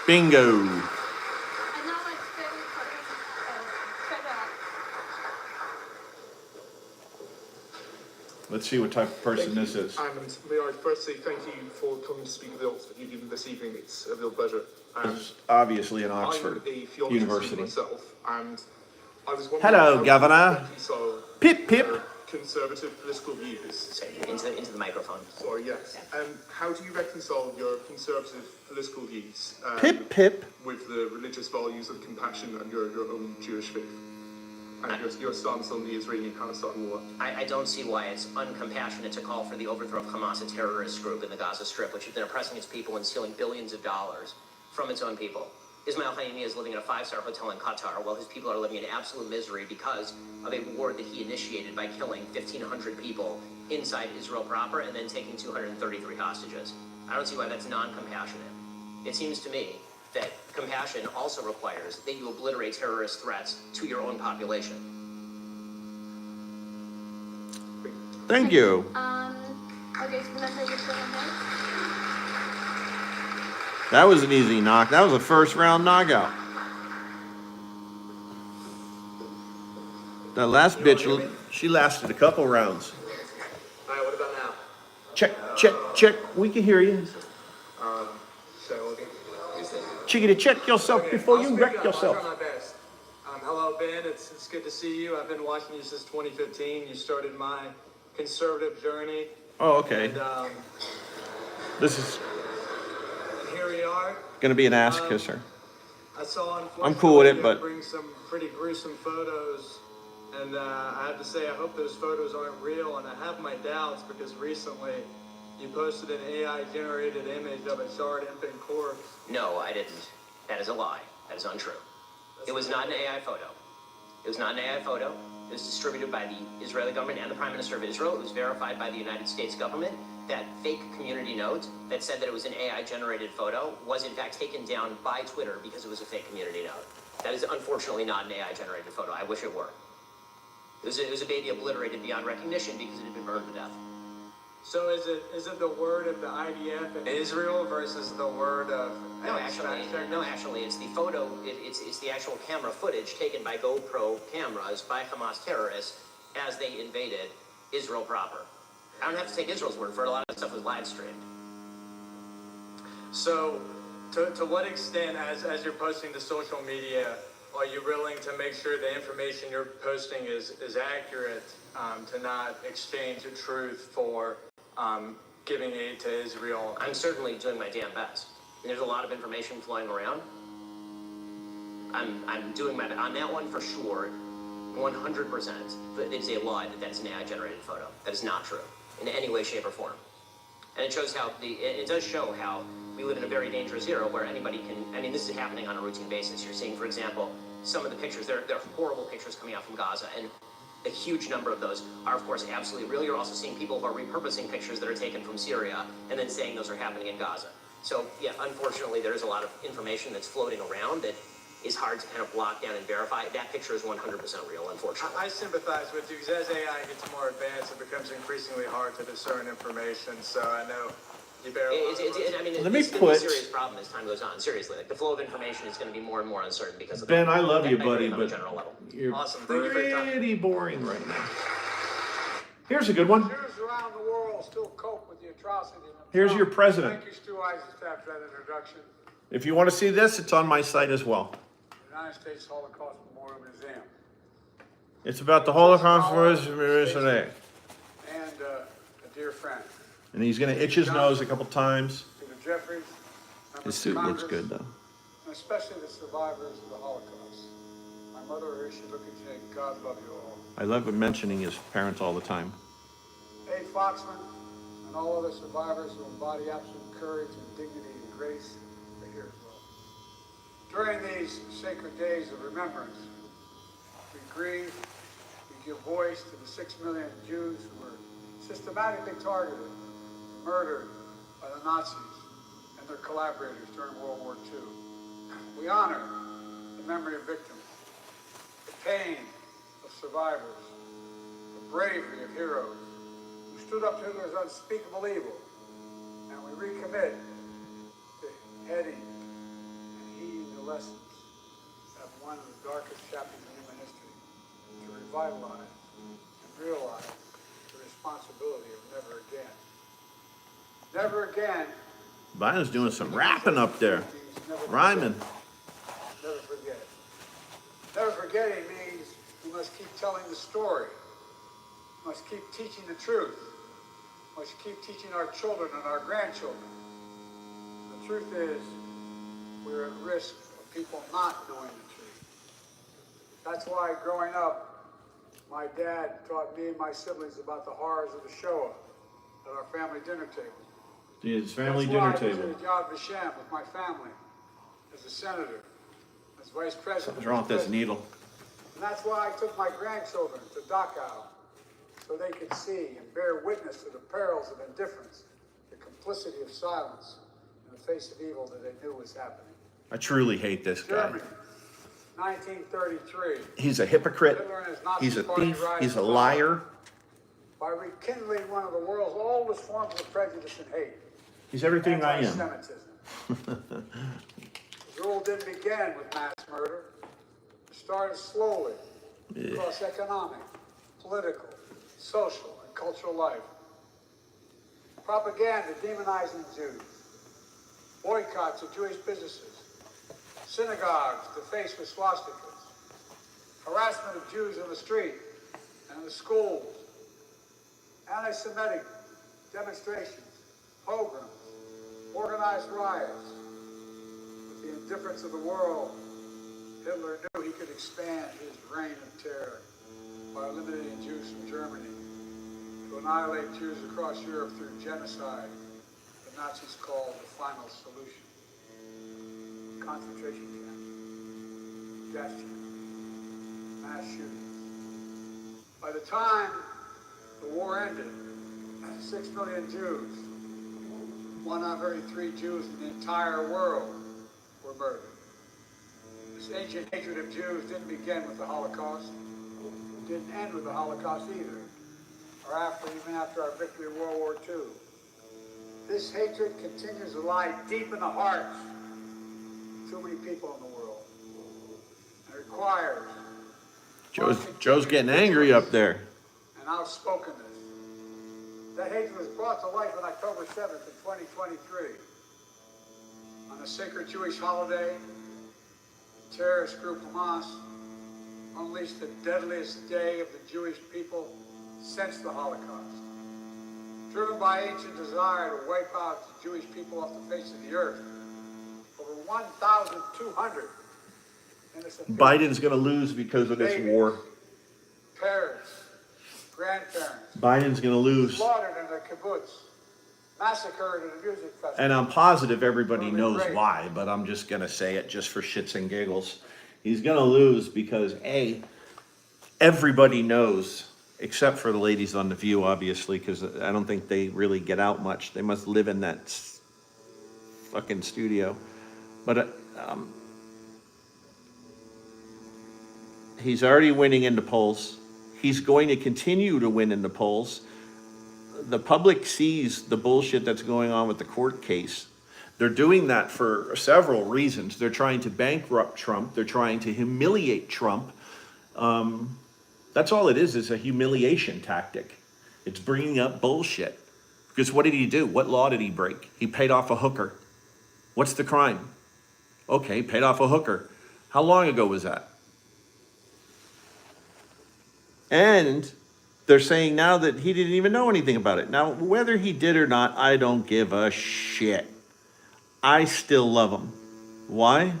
Bingo. And now let's get Let's see what type of person this is. And may I firstly thank you for coming to speak with us even this evening. It's a real pleasure. It's obviously in Oxford I'm a theologian University. myself, and I was wondering Hello, how Governor. you reconcile Pip, pip. your conservative political views. Say into the microphone. Sorry, yes. How do you reconcile your conservative political views Pip, pip. with the religious values of compassion and your own Jewish faith? And your stance on the Israeli-Palestine war? I don't see why it's uncompassionate to call for the overthrow of Hamas, a terrorist group in the Gaza Strip, which has been oppressing its people and stealing billions of dollars from its own people. Ismail Haniyeh is living in a 5-star hotel in Qatar while his people are living in absolute misery because of a war that he initiated by killing 1,500 people inside Israel proper and then taking 233 hostages. I don't see why that's non-compassionate. It seems to me that compassion also requires that you obliterate terrorist threats to your own population. Thank you. Okay, so that's how you're feeling, right? That was an easy knock. That was a first round knockout. That last bitch, she lasted a couple rounds. All right, what about now? Check, check, check. We can hear you. Chickadee, check yourself before you wreck yourself. I'll try my best. Hello, Ben. It's good to see you. I've been watching you since 2015. You started my conservative journey. Oh, okay. And This is here we are. gonna be an ass kisser. I saw, unfortunately, I'm cool with it, you but bring some pretty gruesome photos. And I have to say, I hope those photos aren't real. And I have my doubts because recently you posted an AI-generated image of a charred infant corpse. No, I didn't. That is a lie. That is untrue. It was not an AI photo. It was not an AI photo. It was distributed by the Israeli government and the Prime Minister of Israel. It was verified by the United States government. That fake community note that said that it was an AI-generated photo was in fact taken down by Twitter because it was a fake community note. That is unfortunately not an AI-generated photo. I wish it were. It was a baby obliterated beyond recognition because it had been burned to death. So is it the word of the IDF in Israel versus the word of No, actually, it's the photo. It's the actual camera footage taken by GoPro cameras by Hamas terrorists as they invaded Israel proper. I don't have to take Israel's word for it. A lot of stuff was live streamed. So, to what extent, as you're posting to social media, are you willing to make sure the information you're posting is accurate, to not exchange the truth for giving aid to Israel? I'm certainly doing my damn best. There's a lot of information flowing around. I'm doing my on that one for sure, 100%. But it is a lie that that's an AI-generated photo. That is not true in any way, shape, or form. And it shows how it does show how we live in a very dangerous era where anybody can. I mean, this is happening on a routine basis. You're seeing, for example, some of the pictures. They're horrible pictures coming out from Gaza, and a huge number of those are, of course, absolutely real. You're also seeing people who are repurposing pictures that are taken from Syria and then saying those are happening in Gaza. So, yeah, unfortunately, there's a lot of information that's floating around that is hard to kind of block down and verify. That picture is 100% real, unfortunately. I sympathize with you because as AI gets more advanced, it becomes increasingly hard to discern information. So I know you bear. Let It's a serious problem as time goes on. Seriously, like the flow of information is going to be more and more uncertain because of Ben, that. I love you, I buddy, agree on a but general level. you're Awesome. Thank you for your time. pretty boring right now. Here's a good one. Jews around the world still cope with the atrocities. Here's your president. Thank you, Stu Eisenstadt, for that introduction. If you want to see this, it's on my site as well. The United States Holocaust Memorial Museum. It's about the Holocaust versus today. And a dear friend. And he's going to itch his nose a couple times. Peter Jeffries. His suit looks good, though. And especially the survivors of the Holocaust. My mother, Hershey, look at you. God love you all. I love mentioning his parents all the time. Abe Foxman and all other survivors who embody absolute courage and dignity and grace are here as well. During these sacred days of remembrance, we grieve, we give voice to the 6 million Jews who were systematically targeted, murdered by the Nazis and their collaborators during World War II. We honor the memory of victims, the pain of survivors, the bravery of heroes who stood up to Hitler's unspeakable evil, and we recommit to heading and heeding the lessons of one of the darkest chapters in human history, to revitalize and realize the responsibility of never again. Never again. Biden's doing some rapping up there. Rhyming. Never forget. Never forgetting means we must keep telling the story. We must keep teaching the truth. We must keep teaching our children and our grandchildren. The truth is, we're at risk of people not knowing the truth. That's why growing up, my dad taught me and my siblings about the horrors of the Shoah at our family dinner table. His family That's dinner why I table. visited Yad Vashem with my family as a senator, as vice president. What's wrong with this needle? And that's why I took my grandchildren to Dachau, so they could see and bear witness to the perils of indifference, the complicity of silence in the face of evil that they knew was happening. I truly hate this guy. Germany, 1933. He's a hypocrite. Hitler and his Nazi He's a party thief. rise He's to a power liar. By rekindling one of the world's oldest forms of prejudice and hate. He's everything I am. Anti-Semitism. The rule didn't begin with mass murder. It started slowly across economic, political, social, and cultural life. Propaganda demonizing Jews, boycotts of Jewish businesses, synagogues defaced with swastikas, harassment of Jews in the street and in the schools, anti-Semitic demonstrations, pogroms, organized riots. With the indifference of the world, Hitler knew he could expand his reign of terror by eliminating Jews from Germany, to annihilate Jews across Europe through genocide, the Nazis called the final solution. Concentration camps, death camps, mass shootings, By the time the war ended, 6 million Jews, 1 out of every 3 Jews in the entire world, were murdered. This ancient hatred of Jews didn't begin with the Holocaust. It didn't end with the Holocaust either, or even after our victory in World War II. This hatred continues to lie deep in the hearts of too many people in the world. It requires Joe's getting angry up there. and outspokenness. That hatred was brought to life on October 7th of 2023. On the sacred Jewish holiday, the terrorist group Hamas unleashed the deadliest day of the Jewish people since the Holocaust. Driven by ancient desire to wipe out the Jewish people off the face of the earth, over 1,200 innocent Biden's going to lose because of this babies, war. parents, grandparents, Biden's going to lose. slaughtered in their kibbutz, massacred at a music festival. And I'm positive everybody knows why, but I'm just going to say it just for shits and giggles. He's going to lose because, A, everybody knows, except for the ladies on The View, obviously, because I don't think they really get out much. They must live in that fucking studio. But he's already winning in the polls. He's going to continue to win in the polls. The public sees the bullshit that's going on with the court case. They're doing that for several reasons. They're trying to bankrupt Trump. They're trying to humiliate Trump. That's all it is a humiliation tactic. It's bringing up bullshit. Because what did he do? What law did he break? He paid off a hooker. What's the crime? Okay, paid off a hooker. How long ago was that? And they're saying now that he didn't even know anything about it. Now, whether he did or not, I don't give a shit. I still love him. Why?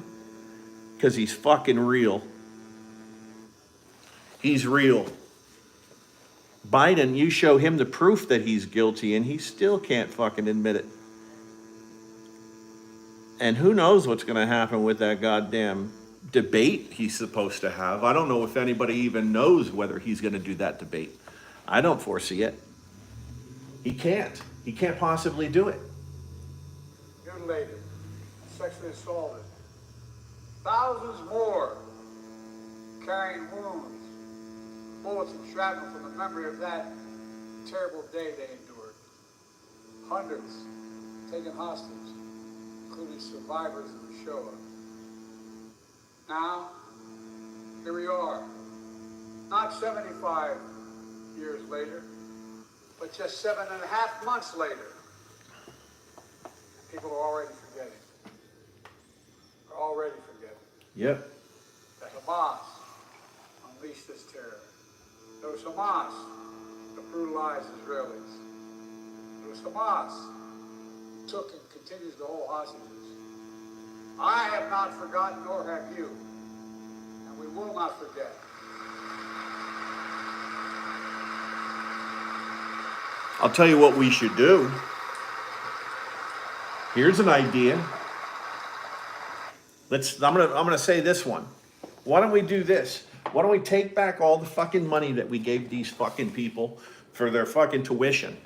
Because he's fucking real. He's real. Biden, you show him the proof that he's guilty and he still can't fucking admit it. And who knows what's going to happen with that goddamn debate he's supposed to have. I don't know if anybody even knows whether he's going to do that debate. I don't foresee it. He can't. He can't possibly do it. Mutilated, sexually assaulted. Thousands more carrying wounds, bullets and shrapnel from the memory of that terrible day they endured. Hundreds taken hostage, including survivors of the Shoah. Now, here we are, not 75 years later, but just 7.5 months later. People are already forgetting. Are already forgetting. Yep. That Hamas unleashed this terror. It was Hamas that brutalized Israelis. It was Hamas who took and continues to hold hostages. I have not forgotten, nor have you, and we will not forget. I'll tell you what we should do. Here's an idea. I'm gonna say this one. Why don't we do this? Why don't we take back all the fucking money that we gave these fucking people for their fucking tuition?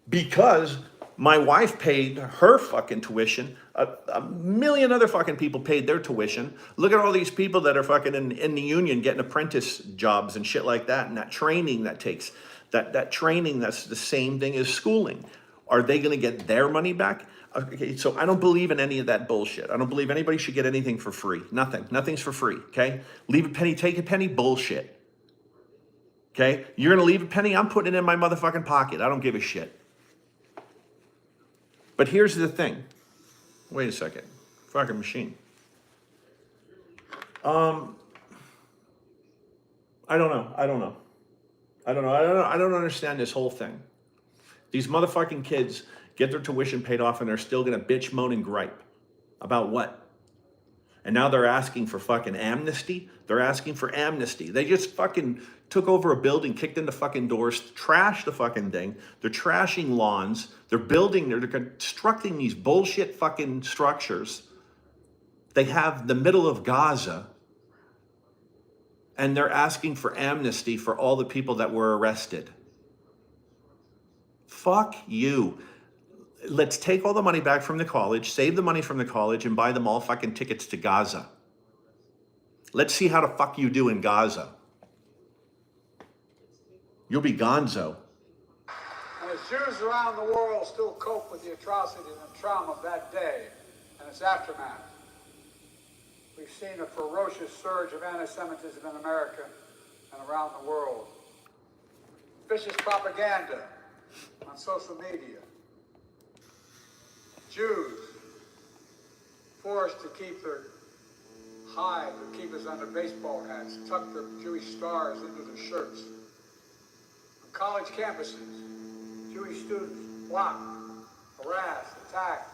Because my wife paid her fucking tuition. A million other fucking people paid their tuition. Look at all these people that are fucking in the union getting apprentice jobs and shit like that, and that training that takes. That training, that's the same thing as schooling. Are they going to get their money back? Okay, so I don't believe in any of that bullshit. I don't believe anybody should get anything for free. Nothing. Nothing's for free, okay? Leave a penny, take a penny, bullshit. Okay? You're going to leave a penny, I'm putting it in my motherfucking pocket. I don't give a shit. But here's the thing. Wait a second. Fucking machine. I don't know. I don't understand this whole thing. These motherfucking kids get their tuition paid off and they're still gonna bitch, moan, and gripe. About what? And now they're asking for fucking amnesty? They're asking for amnesty. They just fucking took over a building, kicked in the fucking doors, trashed the fucking thing. They're trashing lawns. They're constructing these bullshit fucking structures. They have the middle of Gaza And they're asking for amnesty for all the people that were arrested. Fuck you. Let's take all the money back from the college, save the money from the college, and buy them all fucking tickets to Gaza. Let's see how the fuck you do in Gaza. You'll be gonzo. And as Jews around the world still cope with the atrocity and the trauma of that day and its aftermath, we've seen a ferocious surge of anti-Semitism in America and around the world. Vicious propaganda on social media. Jews forced to keep their hide their keepers under baseball hats, tuck their Jewish stars into their shirts. On college campuses, Jewish students blocked, harassed, attacked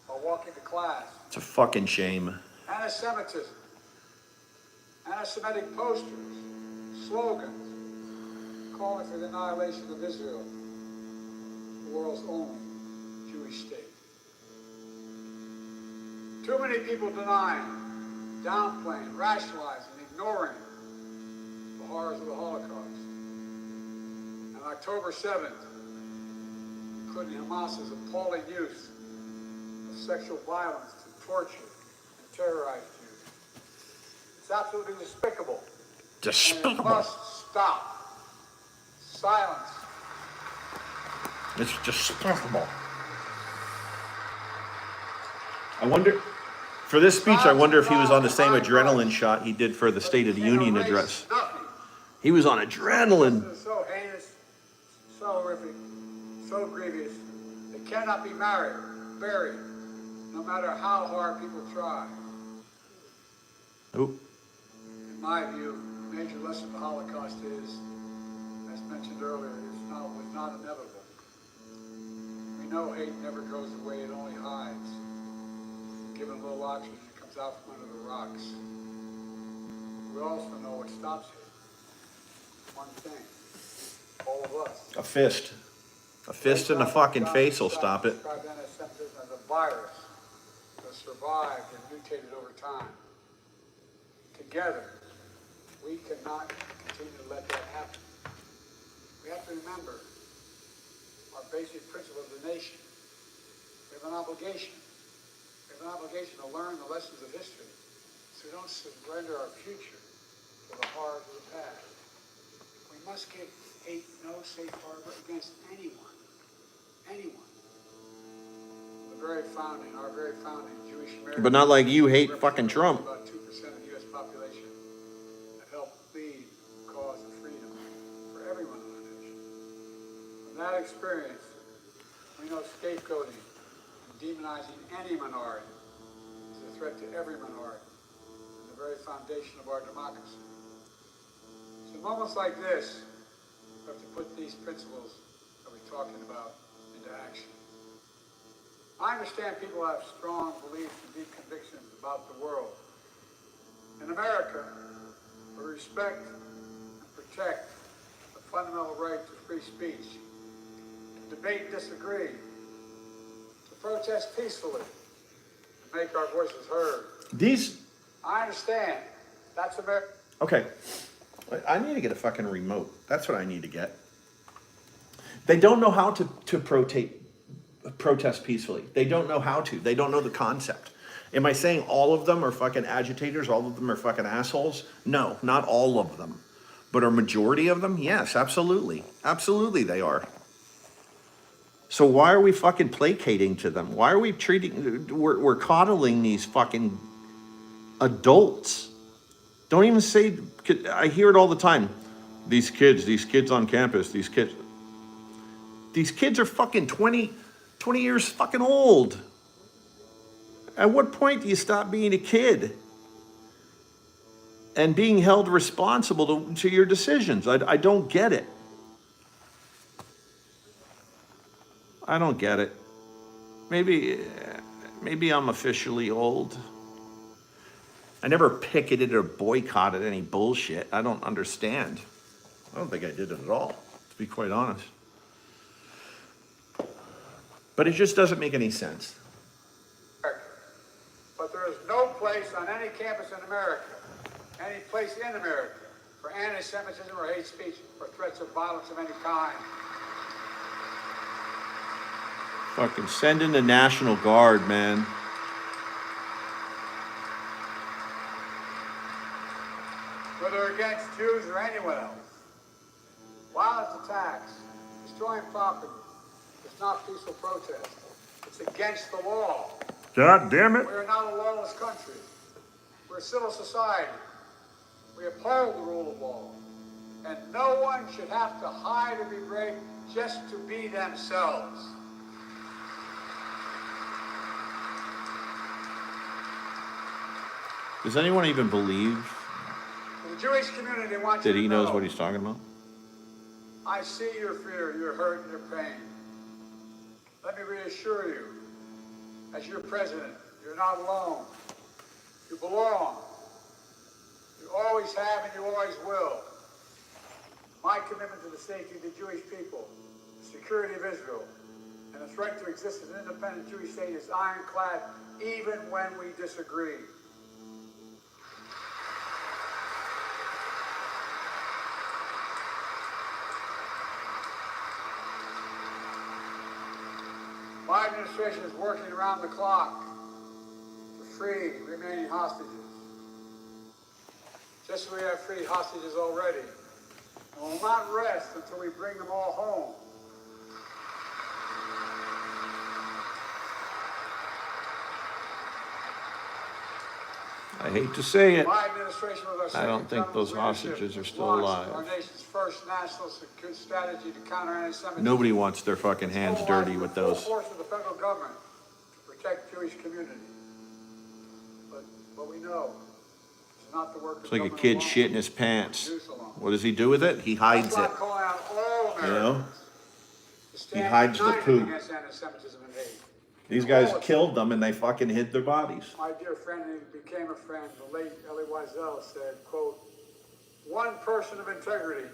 while walking to class. It's a fucking shame. Anti-Semitism, anti-Semitic posters, slogans calling for the annihilation of Israel, the world's only Jewish state. Too many people denying, downplaying, rationalizing, ignoring the horrors of the Holocaust. And October 7th, including Hamas's appalling use of sexual violence to torture and terrorize Jews. It's absolutely despicable. Despicable. And it must stop. Silence. It's despicable. I wonder, for this speech, I wonder if he was on the same adrenaline shot he did for the State of the Union address. He was on adrenaline. This is so heinous, so horrific, so grievous. It cannot be buried, no matter how hard people try. Oop. In my view, the major lesson of the Holocaust is, as mentioned earlier, was not inevitable. We know hate never goes away, it only hides. Given a little oxygen, it comes out from under the rocks. We also know what stops it. One thing. All of us. A fist. A fist in the fucking face will stop it. Described anti-Semitism as a virus that survived and mutated over time. Together, we cannot continue to let that happen. We have to remember our basic principle of the nation. We have an obligation. We have an obligation to learn the lessons of history so we don't surrender our future to the horrors of the past. We must give hate no safe harbor against anyone. Anyone. Our very founding Jewish American. But not like you hate fucking Trump. About 2% of the U.S. population that helped lead the cause of freedom for everyone in our nation. From that experience, we know scapegoating and demonizing any minority is a threat to every minority and the very foundation of our democracy. So in moments like this, we have to put these principles that we're talking about into action. I understand people have strong beliefs and deep convictions about the world. In America, we respect and protect the fundamental right to free speech, to debate and disagree, to protest peacefully, to make our voices heard. I understand. That's America. Okay. I need to get a fucking remote. That's what I need to get. They don't know how to protest peacefully. They don't know how to. They don't know the concept. Am I saying all of them are fucking agitators? All of them are fucking assholes? No, not all of them. But a majority of them? Yes, absolutely. Absolutely they are. So why are we fucking placating to them? Why are we we're coddling these fucking adults? Don't even say, I hear it all the time. These kids on campus, these kids are fucking 20 years fucking old. At what point do you stop being a kid and being held responsible to your decisions? I don't get it. I don't get it. Maybe I'm officially old. I never picketed or boycotted any bullshit. I don't understand. I don't think I did it at all, to be quite honest. But it just doesn't make any sense. But there is no place on any campus in America, any place in America, for anti-Semitism or hate speech or threats of violence of any kind. Fucking send in the National Guard, man. Whether against Jews or anyone else. Violent attacks, destroying property, it's not peaceful protest. It's against the law. God damn it. We are not a lawless country. We're a civil society. We uphold the rule of law. And no one should have to hide or be brave just to be themselves. Does anyone even believe The Jewish community wants that you to he knows know, what he's talking about? I see your fear, your hurt, and your pain. Let me reassure you, as your president, you're not alone. You belong. You always have and you always will. My commitment to the safety of the Jewish people, the security of Israel, and the threat to exist as an independent Jewish state is ironclad, even when we disagree. My administration is working around the clock to free remaining hostages. Just as we have freed hostages already. And will not rest until we bring them all home. I hate to say it. My administration with our I don't think those Secretary of hostages are Leadership still launched alive. Our nation's first national security strategy to counter anti-Semitism. Nobody wants their fucking hands dirty with The full those. force of the federal government to protect Jewish community. But we know it's not the work of It's like a government kid alone, shitting his pants. Jews alone. What does he do with it? He hides That's why it. I'm calling out all You Americans know? to stand hides the united poop. against anti-Semitism and hate. These guys killed them and they fucking hid their bodies. My dear friend who became a friend, the late Elie Wiesel, said, quote, "One person of integrity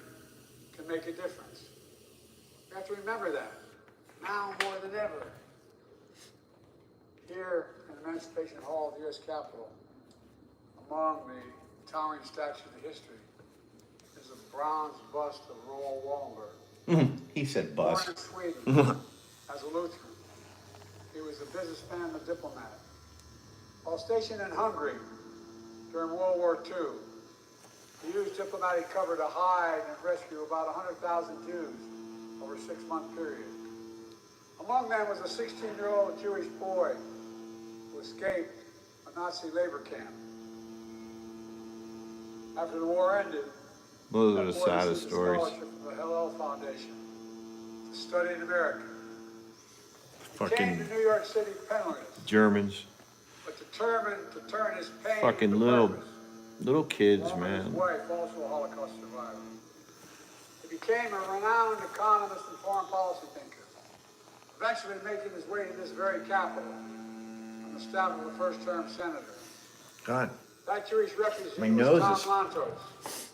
can make a difference." We have to remember that, now more than ever. Here in Emancipation Hall of the U.S. Capitol, among the towering statues of history, is a bronze bust of Roald Wallenberg. He said Born bust. in Sweden as a Lutheran. He was a businessman and a diplomat. While stationed in Hungary during World War II, he used diplomatic cover to hide and rescue about 100,000 Jews over a 6-month period. Among them was a 16-year-old Jewish boy who escaped a Nazi labor camp. After the war ended, Those are the that boy saddest received a stories. scholarship from the Hillel Foundation to study in America. He came Fucking to New York City penniless, Germans. but determined to turn his pain Fucking into little purpose. kids, Along with his man. wife, also a Holocaust survivor. He became a renowned economist and foreign policy thinker, eventually making his way to this very Capitol on the staff of a first-term senator. God. That Jewish refugee My was nose Tom is- Lantos,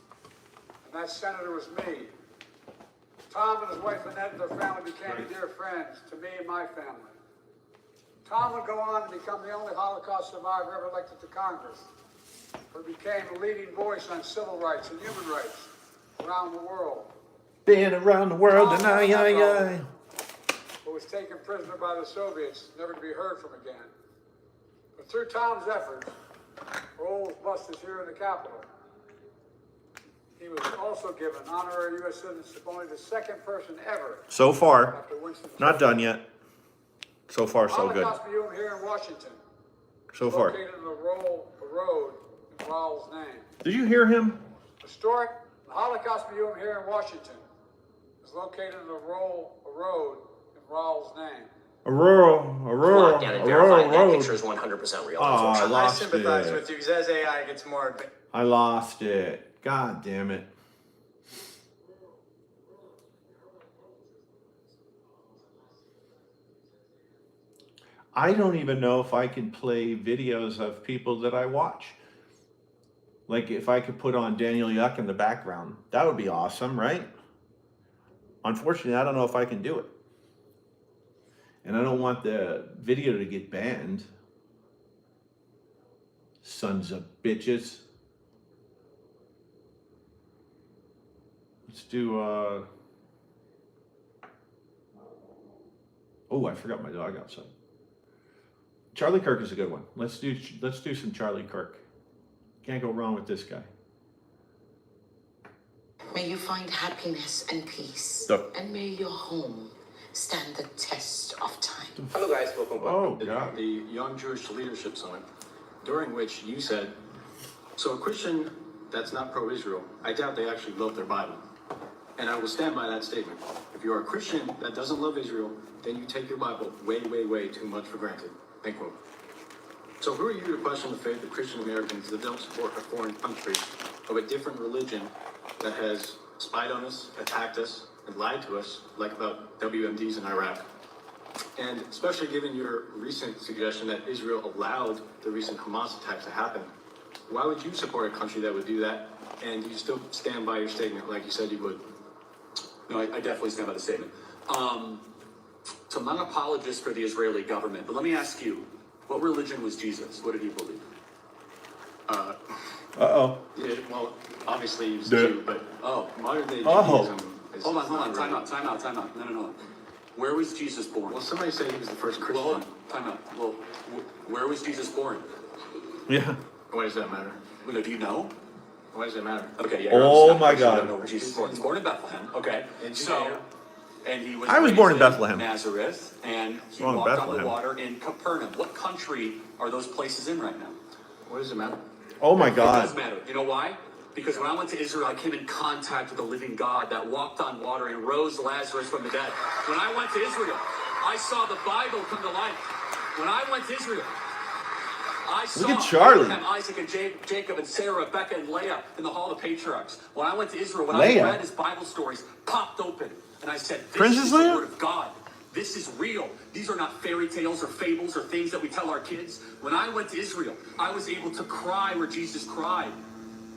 and that senator was me. Tom and his wife Annette and their family became dear friends to me and my family. Tom would go on to become the only Holocaust survivor ever elected to Congress, who became a leading voice on civil rights and human rights around the world. Been around the world and I. Who was taken prisoner by the Soviets, never to be heard from again. But through Tom's efforts, Roll's bust is here in the Capitol. He was also given honorary U.S. citizenship, only the second person ever So far. after Winston Not done yet. So far, so good. Holocaust Museum here in Washington, So far. located in the road in Raoul's name. Did you hear him? Historic, the Holocaust Museum here in Washington is located in the road in Raoul's name. Lockdown and verified that picture is 100% real. Oh, I unfortunately. lost sympathize it. with you because as AI gets more advanced. I lost it. God damn it. I don't even know if I can play videos of people that I watch. Like if I could put on Daniel Yuck in the background, that would be awesome, right? Unfortunately, I don't know if I can do it. And I don't want the video to get banned. Sons of bitches. Let's do, oh, I forgot my dog outside. Charlie Kirk is a good one. Let's do some Charlie Kirk. Can't go wrong with this guy. May you find happiness and peace, and may your home stand the test of time. Hello guys, welcome back. Oh, God. The Young Jewish Leadership Summit, during which you said, so a Christian that's not pro-Israel, I doubt they actually love their Bible. And I will stand by that statement. If you're a Christian that doesn't love Israel, then you take your Bible way, way, way too much for granted. End quote. So who are you to question the faith of Christian Americans that don't support a foreign country of a different religion that has spied on us, attacked us, and lied to us, like about WMDs in Iraq? And especially given your recent suggestion that Israel allowed the recent Hamas attack to happen, why would you support a country that would do that, and you still stand by your statement like you said you would? No, I definitely stand by the statement. So I'm not an apologist for the Israeli government, but let me ask you, what religion was Jesus? What did he believe? Uh-oh. Yeah, well, obviously he was a Jew, but modern day Judaism is... Hold on, time out. No. Where was Jesus born? Well, somebody said he was the first Christian. Well, time out. Well, where was Jesus born? Yeah. Why does that matter? Well, do you know? Why does it matter? Okay, yeah. Oh my God. I don't know where Jesus was born. He's born in Bethlehem. Okay. So, and he was I was born in Bethlehem. Nazareth, and he Wrong, walked on Bethlehem. the water in Capernaum. What country are those places in right now? what does it matter? Oh my It God. does matter. You know why? Because when I went to Israel, I came in contact with the living God that walked on water and rose Lazarus from the dead. When I went to Israel, I saw the Bible come to life. When I went to Israel, I saw Look at Charlie. Abraham, Isaac, and Jacob, and Sarah, Rebecca, and Leah in the Hall of Patriarchs. When I went to Israel, when Leah? I read his Bible stories, popped open, and I said, this Princess is Leia? the Word of God. This is real. These are not fairy tales or fables or things that we tell our kids. When I went to Israel, I was able to cry where Jesus cried,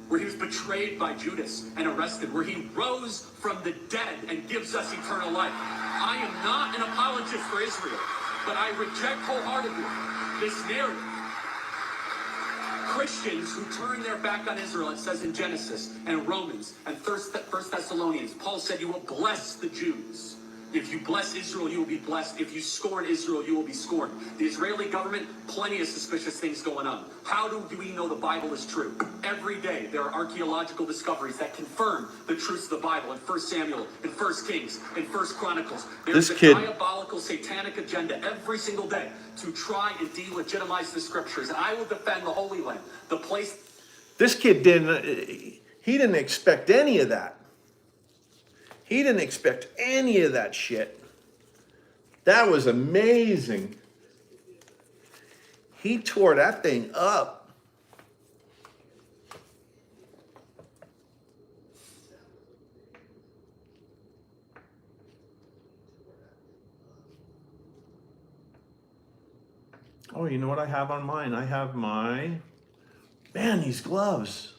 where he was betrayed by Judas and arrested, where he rose from the dead and gives us eternal life. I am not an apologist for Israel, but I reject wholeheartedly this narrative. Christians who turn their back on Israel, it says in Genesis and Romans and First Thessalonians, Paul said you will bless the Jews. If you bless Israel, you will be blessed. If you scorn Israel, you will be scorned. The Israeli government, plenty of suspicious things going on. How do we know the Bible is true? Every day there are archaeological discoveries that confirm the truths of the Bible in 1 Samuel, in 1 Kings, in 1 Chronicles. There's a diabolical satanic agenda every single day to try and delegitimize the scriptures. And I will defend the Holy Land, the place. This kid he didn't expect any of that. He didn't expect any of that shit. That was amazing. He tore that thing up. Oh, you know what I have on mine? I have my... Man, these gloves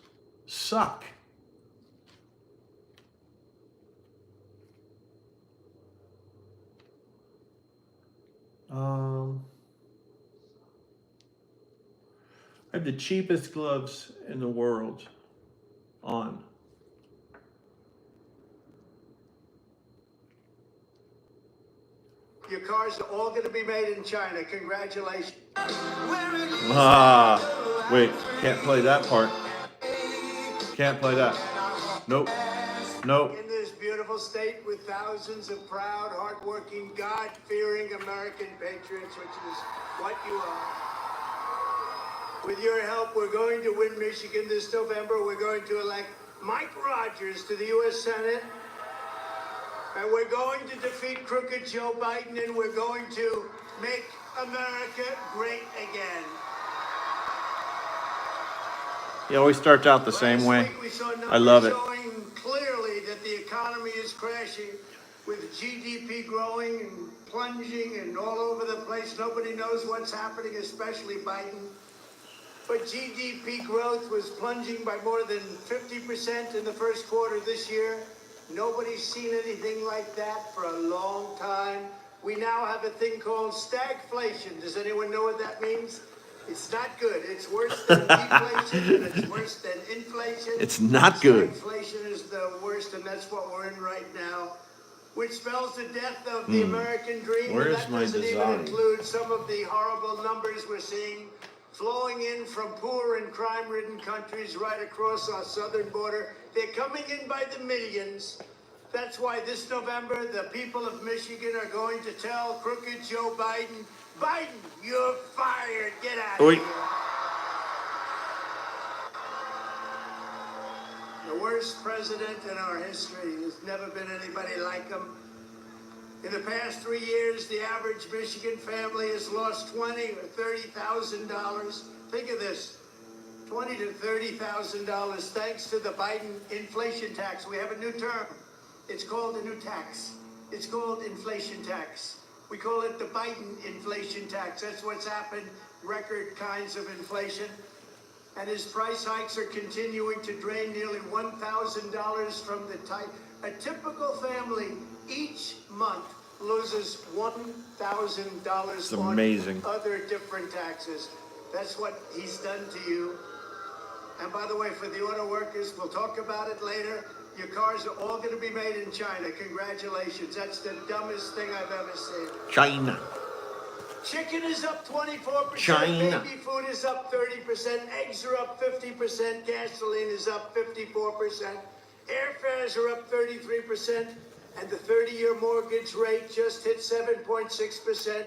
suck. I have the cheapest gloves in the world on. Your cars are all going to be made in China. Congratulations. Wait, can't play that part. Can't play that. Nope. In this beautiful state with thousands of proud, hardworking, God-fearing American patriots, which is what you are. With your help, we're going to win Michigan this November. We're going to elect Mike Rogers to the U.S. Senate. And we're going to defeat crooked Joe Biden, and we're going to make America great again. He always starts out the same way. I love it. Showing clearly that the economy is crashing, with GDP growing and plunging and all over the place. Nobody knows what's happening, especially Biden. But GDP growth was plunging by more than 50% in the first quarter this year. Nobody's seen anything like that for a long time. We now have a thing called stagflation. Does anyone know what that means? It's not good. It's worse than deflation, and it's worse than inflation. It's not good. Inflation is the worst, and that's what we're in right now, which spells the death of the American dream. Where And is that my doesn't even design? include some of the horrible numbers we're seeing flowing in from poor and crime-ridden countries right across our southern border. They're coming in by the millions. That's why this November, the people of Michigan are going to tell crooked Joe Biden, Biden, you're fired. Get out of here. The worst president in our history. There's never been anybody like him. In the past 3 years, the average Michigan family has lost $20,000 or $30,000. Think of this, $20,000 to $30,000 thanks to the Biden inflation tax. We have a new term. It's called a new tax. It's called inflation tax. We call it the Biden inflation tax. That's what's happened, record kinds of inflation. And his price hikes are continuing to drain nearly $1,000 from the type. A typical family each month loses $1,000 on amazing. other different taxes. That's what he's done to you. And by the way, for the auto workers, we'll talk about it later. Your cars are all going to be made in China. Congratulations. That's the dumbest thing I've ever seen. China. Chicken is up 24%. China. Baby food is up 30%. Eggs are up 50%. Gasoline is up 54%. Airfares are up 33%. And the 30-year mortgage rate just hit 7.6%.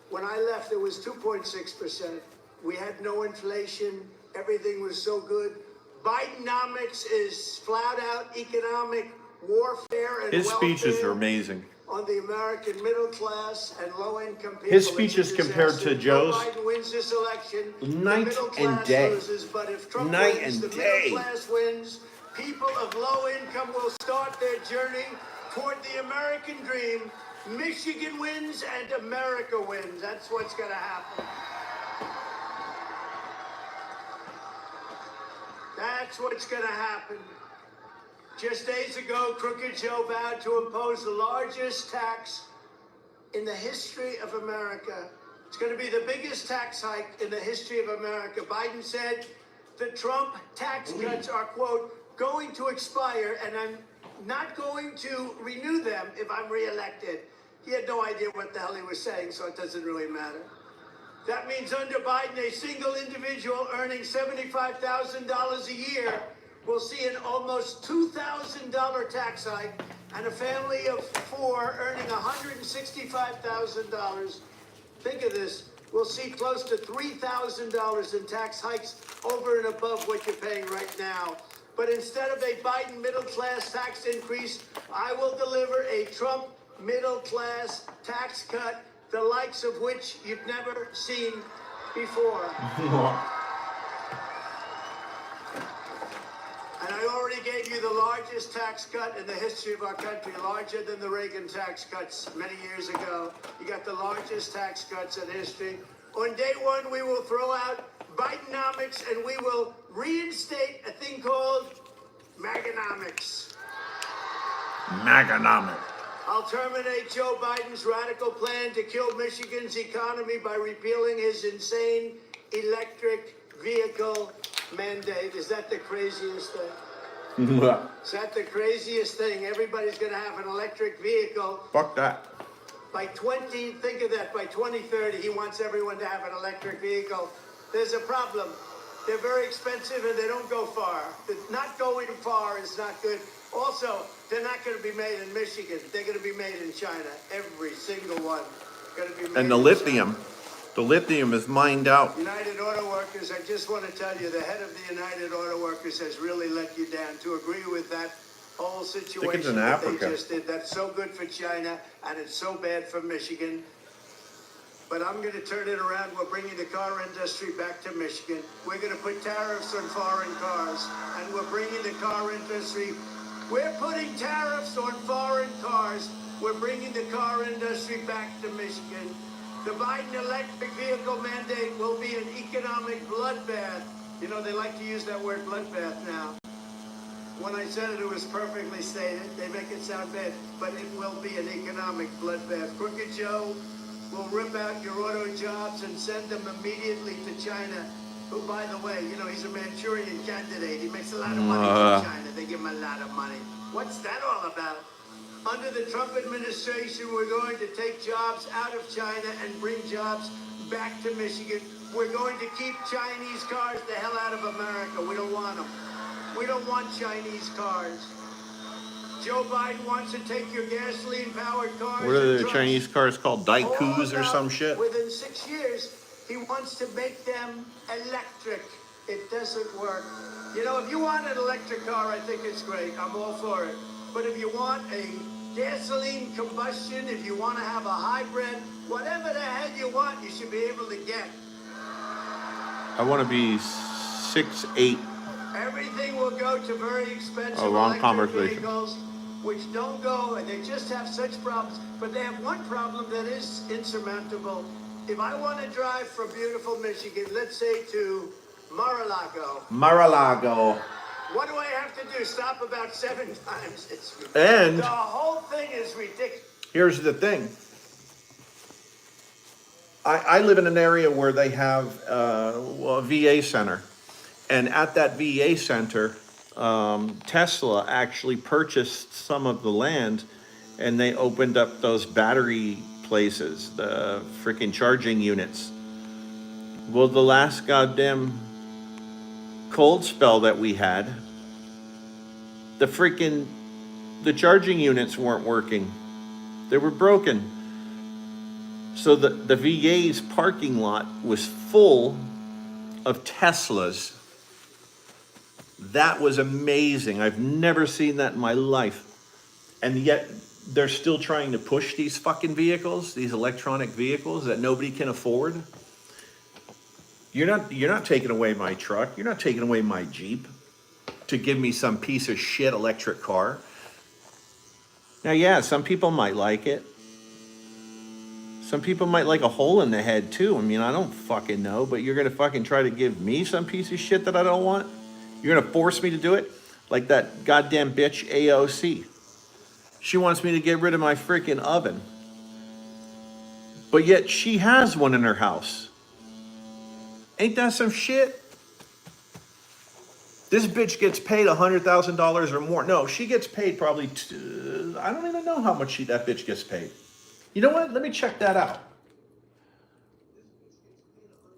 When I left, it was 2.6%. We had no inflation. Everything was so good. Bidenomics is flat-out economic warfare and His speeches welfare are amazing. on the American middle class and low-income people. His speeches It's a compared to disaster. Joe's, Joe Biden wins this election, night the middle and class day. loses, but if Trump Night wins, and the day. middle class wins. People of low income will start their journey toward the American dream. Michigan wins and America wins. That's what's going to happen. That's what's going to happen. Just days ago, Crooked Joe vowed to impose the largest tax in the history of America. It's going to be the biggest tax hike in the history of America. Biden said the Trump tax cuts are, quote, going to expire, and I'm not going to renew them if I'm reelected. He had no idea what the hell he was saying, so it doesn't really matter. That means under Biden, a single individual earning $75,000 a year will see an almost $2,000 tax hike, and a family of four earning $165,000, think of this, will see close to $3,000 in tax hikes over and above what you're paying right now. But instead of a Biden middle-class tax increase, I will deliver a Trump middle-class tax cut, the likes of which you've never seen before. And I already gave you the largest tax cut in the history of our country, larger than the Reagan tax cuts many years ago. You got the largest tax cuts in history. On day one, we will throw out Bidenomics and we will reinstate a thing called Maganomics. Maganomic. I'll terminate Joe Biden's radical plan to kill Michigan's economy by repealing his insane electric vehicle mandate. Is that the craziest thing? Is that the craziest thing? Everybody's going to have an electric vehicle. Fuck that. By 2030, he wants everyone to have an electric vehicle. There's a problem. They're very expensive and they don't go far. Not going far is not good. Also, they're not going to be made in Michigan. They're going to be made in China. Every single one. Going to be made And the in lithium. China. The lithium is mined out. United Auto Workers, I just want to tell you, the head of the United Auto Workers has really let you down. To agree with that whole situation that they just did, that's so good for China and it's so bad for Michigan. But I'm going to turn it around. We're bringing the car industry back to Michigan. We're going to put tariffs on foreign cars, and we're bringing the car industry. We're putting tariffs on foreign cars. We're bringing the car industry back to Michigan. The Biden electric vehicle mandate will be an economic bloodbath. You know, they like to use that word bloodbath now. When I said it, it was perfectly stated. They make it sound bad, but it will be an economic bloodbath. Crooked Joe will rip out your auto jobs and send them immediately to China. Who, by the way, you know, he's a Manchurian candidate. He makes a lot of money for China. They give him a lot of money. What's that all about? Under the Trump administration, we're going to take jobs out of China and bring jobs back to Michigan. We're going to keep Chinese cars the hell out of America. We don't want them. We don't want Chinese cars. Joe Biden wants to take your gasoline-powered cars. What are and the trucks. Chinese cars called? Daikus or some shit? Within 6 years, he wants to make them electric. It doesn't work. You know, if you want an electric car, I think it's great. I'm all for it. But if you want a gasoline combustion, if you want to have a hybrid, whatever the hell you want, you should be able to get. I want to be 6'8". Everything will go to very expensive A long electric conversation. vehicles, which don't go, and they just have such problems. But they have one problem that is insurmountable. If I want to drive from beautiful Michigan, let's say to Mar-a-Lago, Mar-a-Lago. what do I have to do? Stop about 7 times. It's And- the whole thing is ridiculous. Here's the thing. I live in an area where they have a VA center. And at that VA center, Tesla actually purchased some of the land and they opened up those battery places, the freaking charging units. Well, the last goddamn cold spell that we had, the charging units weren't working. They were broken. So the VA's parking lot was full of Teslas. That was amazing. I've never seen that in my life. And yet they're still trying to push these fucking vehicles, these electronic vehicles that nobody can afford. You're not taking away my truck. You're not taking away my Jeep to give me some piece of shit electric car. Now, yeah, some people might like it. Some people might like a hole in the head too. I mean, I don't fucking know, but you're gonna fucking try to give me some piece of shit that I don't want? You're gonna force me to do it? Like that goddamn bitch AOC. She wants me to get rid of my freaking oven. But yet she has one in her house. Ain't that some shit? This bitch gets paid $100,000 or more. No, she gets paid probably, I don't even know how much that bitch gets paid. You know what? Let me check that out.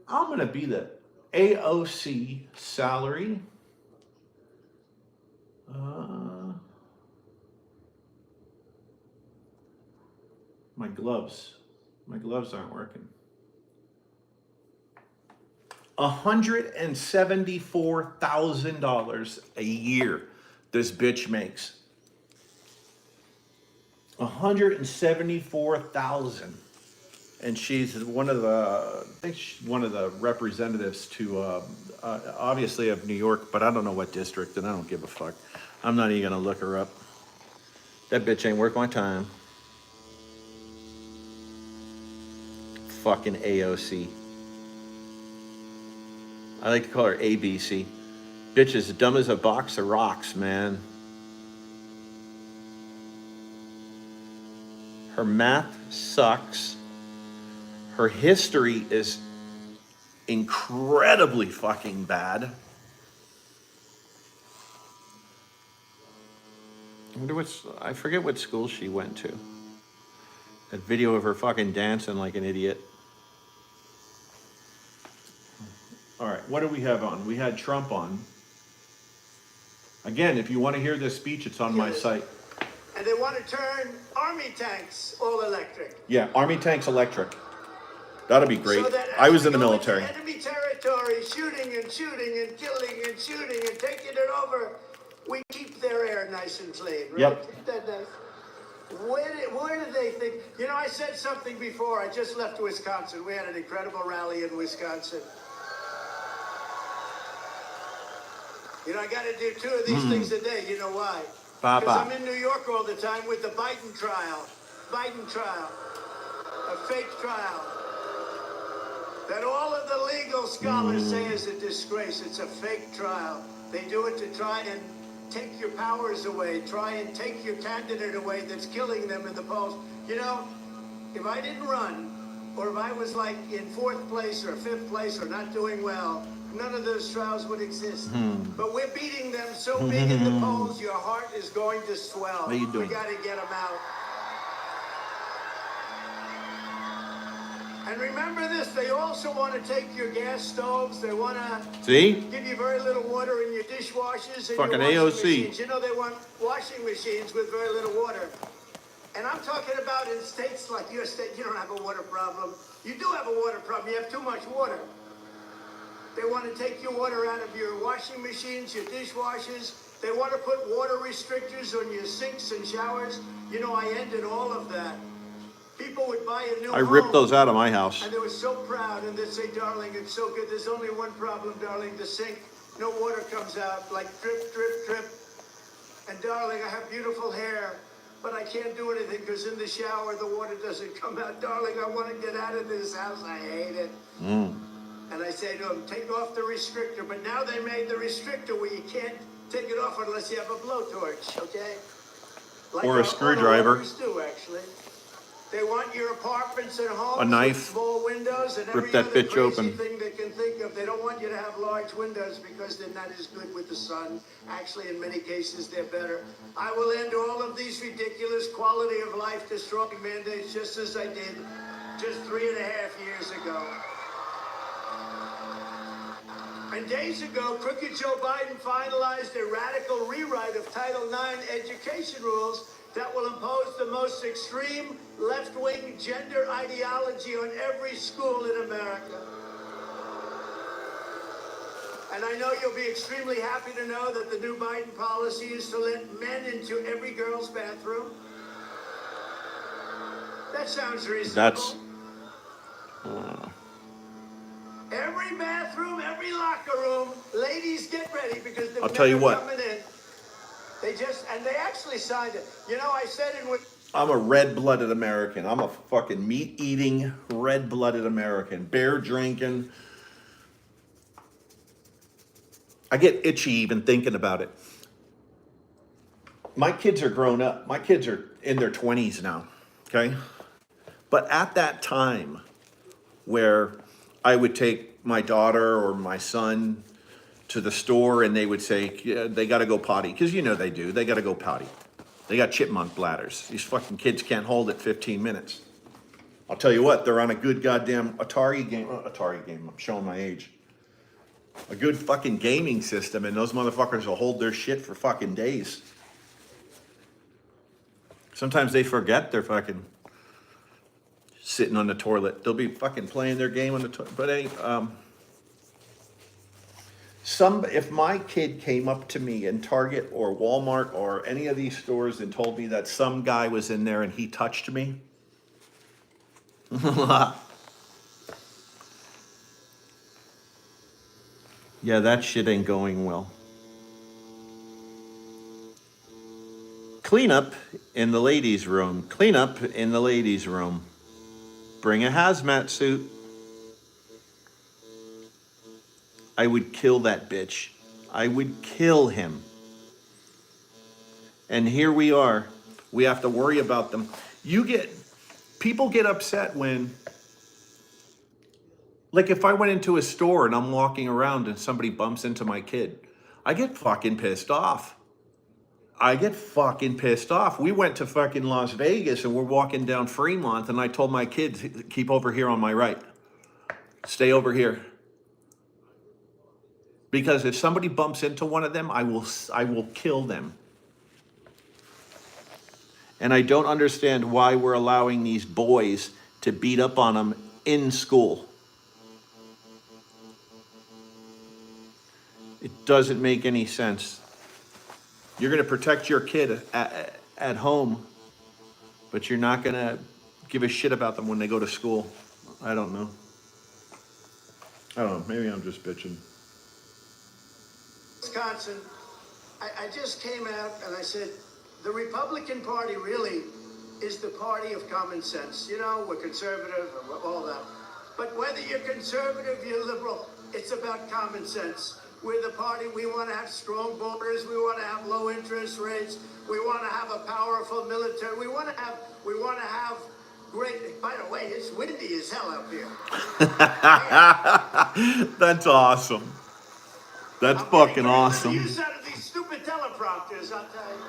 I'm going to be the AOC salary. My gloves aren't working. $174,000 a year this bitch makes. $174,000, and she's one of the, I think she's one of the representatives to, obviously of New York, but I don't know what district, and I don't give a fuck. I'm not even gonna look her up. That bitch ain't worth my time. Fucking AOC. I like to call her ABC. Bitch is dumb as a box of rocks, man. Her math sucks. Her history is incredibly fucking bad. I forget what school she went to. That video of her fucking dancing like an idiot. All right, what do we have on? We had Trump on. Again, if you want to hear this speech, it's on my site. And they want to turn army tanks all electric. Yeah, Army tanks electric. That'll be great. So that I was in the as we go military. into enemy territory, shooting and shooting and killing and shooting and taking it over, we keep their air nice and clean, right? Yep. Isn't that nice? Where do they think? You know, I said something before. I just left Wisconsin. We had an incredible rally in Wisconsin. You know, I got to do 2 of these things a day. You know why? Because I'm in New York all the time with the Biden trial. Biden trial. A fake trial. That all of the legal scholars say is a disgrace. It's a fake trial. They do it to try and take your powers away, try and take your candidate away that's killing them in the polls. You know, if I didn't run, or if I was like in 4th place or 5th place or not doing well, none of those trials would exist. But we're beating them so big in the polls, your heart is going to swell. How you doing? We got to get them out. And remember this, they also want to take your gas stoves. They want to give you very little water in your dishwashers and Fucking your washing AOC. machines. You know, they want washing machines with very little water. And I'm talking about in states like your state, you don't have a water problem. You do have a water problem. You have too much water. They want to take your water out of your washing machines, your dishwashers. They want to put water restrictors on your sinks and showers. You know, I ended all of that. People would buy a new I ripped home, those out of my house. and they were so proud, and they'd say, darling, it's so good. There's only one problem, darling, the sink. No water comes out, like drip, drip, drip. And darling, I have beautiful hair, but I can't do anything because in the shower, the water doesn't come out. Darling, I want to get out of this house. I hate it. And I say to them, take off the restrictor. But now they made the restrictor where you can't take it off unless you have a blowtorch, okay? Like Or a screwdriver. auto do, actually. They want your apartments and homes A knife. with small windows and Rip every that other bitch crazy open. thing they can think of. They don't want you to have large windows because they're not as good with the sun. Actually, in many cases, they're better. I will end all of these ridiculous quality of life destroying mandates just as I did just 3.5 years ago. And days ago, crooked Joe Biden finalized a radical rewrite of Title IX education rules that will impose the most extreme left-wing gender ideology on every school in America. And I know you'll be extremely happy to know that the new Biden policy is to let men into every girl's bathroom. That sounds reasonable. That's Every bathroom, every locker room, ladies get ready because the I'll men tell you are what. coming in. They actually signed it. You know, I said in with I'm a red-blooded American. I'm a fucking meat-eating, red-blooded American. Beer drinking. I get itchy even thinking about it. My kids are grown up. My kids are in their 20s now, okay? But at that time where I would take my daughter or my son to the store and they would say, yeah, they got to go potty. Because you know they do. They got to go potty. They got chipmunk bladders. These fucking kids can't hold it 15 minutes. I'll tell you what, they're on a good goddamn Atari game. I'm showing my age. A good fucking gaming system, and those motherfuckers will hold their shit for fucking days. Sometimes they forget they're fucking sitting on the toilet. They'll be fucking playing their game on the toilet. But anyway, if my kid came up to me in Target or Walmart or any of these stores and told me that some guy was in there and he touched me, yeah, that shit ain't going well. Clean up in the ladies' room. Clean up in the ladies' room. Bring a hazmat suit. I would kill that bitch. I would kill him. And here we are. We have to worry about them. People get upset when, like if I went into a store and I'm walking around and somebody bumps into my kid, I get fucking pissed off. We went to fucking Las Vegas and we're walking down Fremont and I told my kids, keep over here on my right. Stay over here. Because if somebody bumps into one of them, I will kill them. And I don't understand why we're allowing these boys to beat up on them in school. It doesn't make any sense. You're going to protect your kid at home, but you're not going to give a shit about them when they go to school. I don't know. Maybe I'm just bitching. Wisconsin, I just came out and I said, the Republican Party really is the party of common sense. You know, we're conservative, all that. But whether you're conservative, you're liberal, it's about common sense. We're the party, we want to have strong borders, we want to have low interest rates, we want to have a powerful military, we want to have great. By the way, it's windy as hell up here. That's awesome. That's fucking awesome. Use out of these stupid teleprompters, I'll tell you.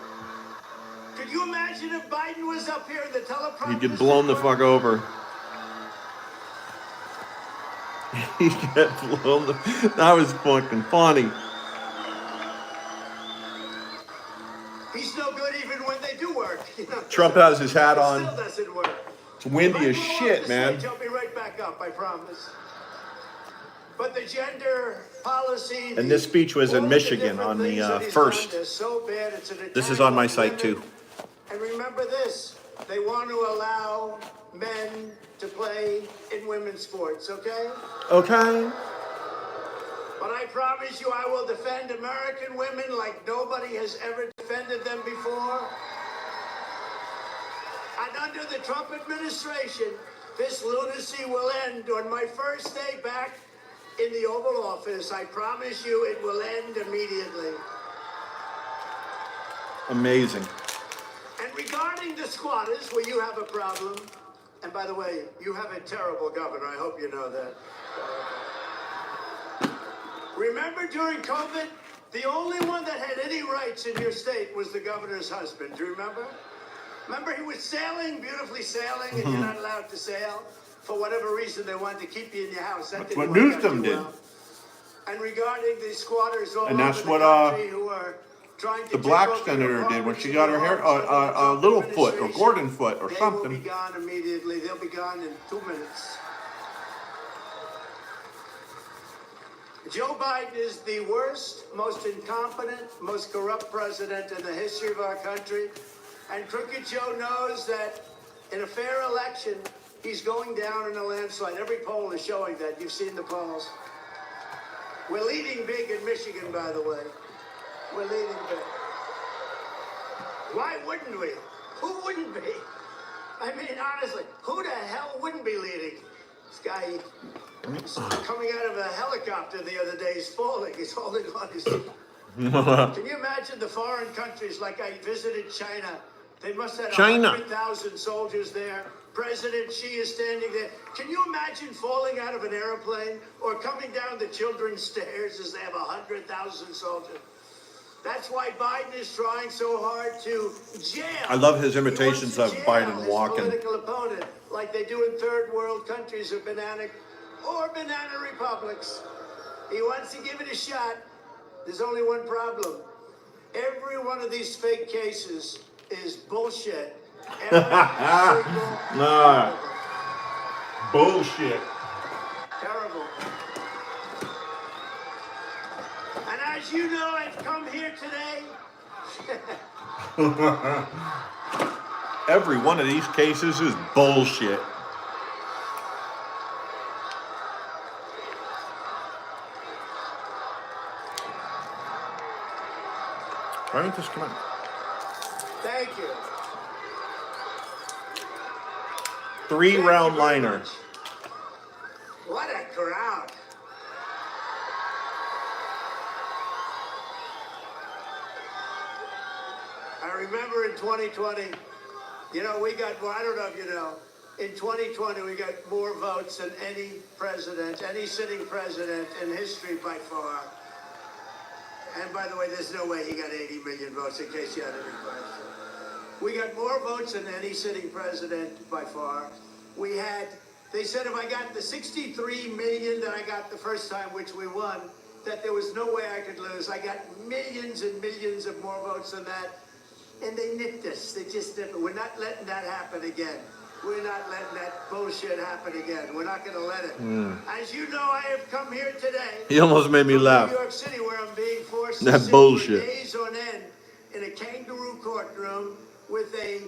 Could you imagine if Biden was up here and the teleprompter? He'd get blown the fuck over. He'd get blown the... That was fucking funny. He's no good even when they do work. You know? Trump has his hat on. It still doesn't work. It's windy as shit, man. I'll be right back up, I promise. But the gender policy... And this speech was in Michigan on the 1st. So bad, it's an This is on my site too. And remember this, they want to allow men to play in women's sports, okay? Okay. But I promise you I will defend American women like nobody has ever defended them before. And under the Trump administration, this lunacy will end. On my first day back in the Oval Office, I promise you it will end immediately. Amazing. And regarding the squatters, where you have a problem, and by the way, you have a terrible governor, I hope you know that. Remember during COVID, the only one that had any rights in your state was the governor's husband. Do you remember? Remember he was sailing, beautifully sailing, and you're not allowed to sail? For whatever reason, they wanted to keep you in your house. That That's what didn't work out Newsom too did. well. And regarding the squatters all And that's over what, the country who are trying to The take black over your senator did when property, she got her hair, Littlefoot or Gordonfoot or they something. will be gone immediately. They'll be gone in 2 minutes. Joe Biden is the worst, most incompetent, most corrupt president in the history of our country. And Crooked Joe knows that in a fair election, he's going down in a landslide. Every poll is showing that. You've seen the polls. We're leading big in Michigan, by the way. We're leading big. Why wouldn't we? Who wouldn't be? I mean, honestly, who the hell wouldn't be leading? This guy is coming out of a helicopter the other day. He's falling. He's holding on. Can you imagine the foreign countries? Like I visited China. They must have 100,000 soldiers there. President Xi is standing there. Can you imagine falling out of an airplane or coming down the children's stairs as they have 100,000 soldiers? That's why Biden is trying so hard to jail. I love his imitations of Biden his walking. political opponent, like they do in third world countries or banana republics. He wants to give it a shot. There's only one problem. Every one of these fake cases is bullshit. Nah. Bullshit. Terrible. And as you know, I've come here today. Every one of these cases is bullshit. Why don't this come out? Thank you. 3-round liner. What a crowd. I remember in 2020, you know, we got, well, I don't know if you know, in 2020 we got more votes than any president, any sitting president in history by far. And by the way, there's no way he got 80 million votes, in case you had any question. We got more votes than any sitting president by far. We had, they said if I got the 63 million that I got the first time, which we won, that there was no way I could lose. I got millions and millions of more votes than that. And they nipped us. They just nipped it. We're not letting that happen again. We're not letting that bullshit happen again. We're not going to let it. As you know, I have come here today. He almost made me laugh. New York City, where I'm being forced to That sit bullshit. for days on end in a kangaroo courtroom with a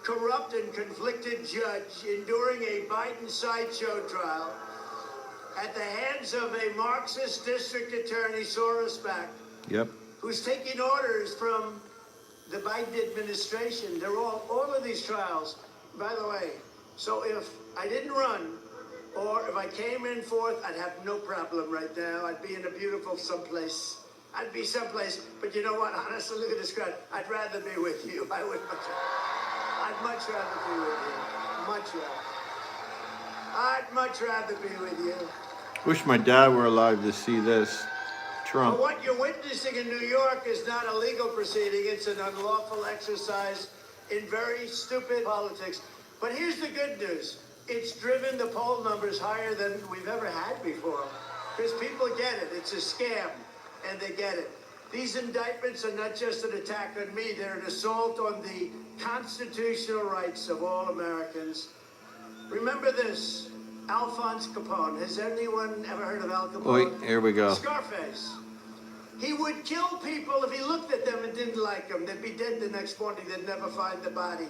corrupt and conflicted judge enduring a Biden sideshow trial at the hands of a Marxist district attorney, Sora Spack, Yep. who's taking orders from the Biden administration. They're all of these trials, by the way. So if I didn't run, or if I came in fourth, I'd have no problem right now. I'd be in a beautiful someplace. I'd be someplace, but you know what? Honestly, look at this crowd. I'd rather be with you. I'd much rather be with you. Much rather. I'd much rather be with you. Wish my dad were alive to see this. But Trump. what you're witnessing in New York is not a legal proceeding. It's an unlawful exercise in very stupid politics. But here's the good news. It's driven the poll numbers higher than we've ever had before. Because people get it. It's a scam. And they get it. These indictments are not just an attack on me. They're an assault on the constitutional rights of all Americans. Remember this. Alphonse Capone. Has anyone ever heard of Al Capone? Wait, here we go. Scarface. He would kill people if he looked at them and didn't like them. They'd be dead the next morning. They'd never find the body.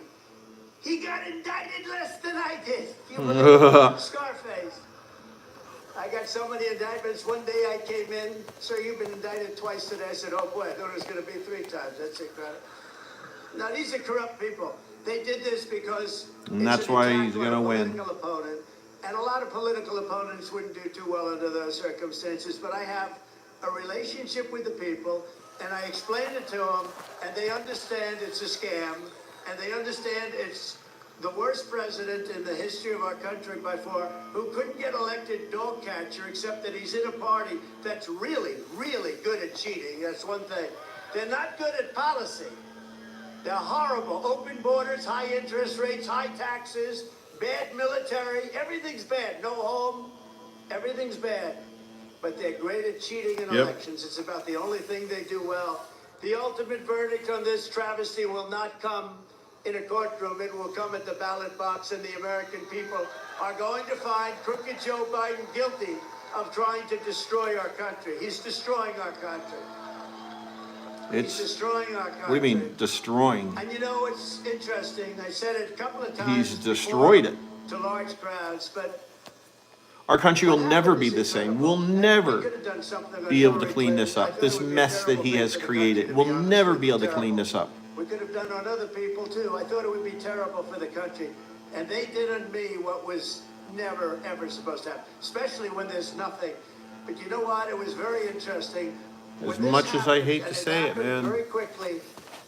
He got indicted less than I did. You believe Scarface. I got so many indictments. One day I came in, sir, you've been indicted twice today. I said, oh boy, I thought it was going to be 3 times. That's incredible. Now, these are corrupt people. They did this because And that's why he's going to win. Political opponent. And a lot of political opponents wouldn't do too well under those circumstances. But I have a relationship with the people, and I explain it to them, and they understand it's a scam, and they understand it's the worst president in the history of our country by far, who couldn't get elected dog catcher, except that he's in a party that's really, really good at cheating. That's one thing. They're not good at policy. They're horrible. Open borders, high interest rates, high taxes, bad military. Everything's bad. No home. Everything's bad. But they're great at cheating in elections. It's about the only thing they do well. The ultimate verdict on this travesty will not come in a courtroom. It will come at the ballot box, and the American people are going to find crooked Joe Biden guilty of trying to destroy our country. He's destroying our country. He's destroying our country. What do you mean, destroying? And you know, it's interesting. I said it a couple of times. He's destroyed it. To large crowds, but Our country will never be the same. We'll never be able to clean this up. This mess that he has created, we'll never be able to clean this up. we could have done on other people too. I thought it would be terrible for the country. And they did on me what was never, ever supposed to happen, especially when there's nothing. But you know what? It was very interesting. As much as I hate to say it, man. Very quickly,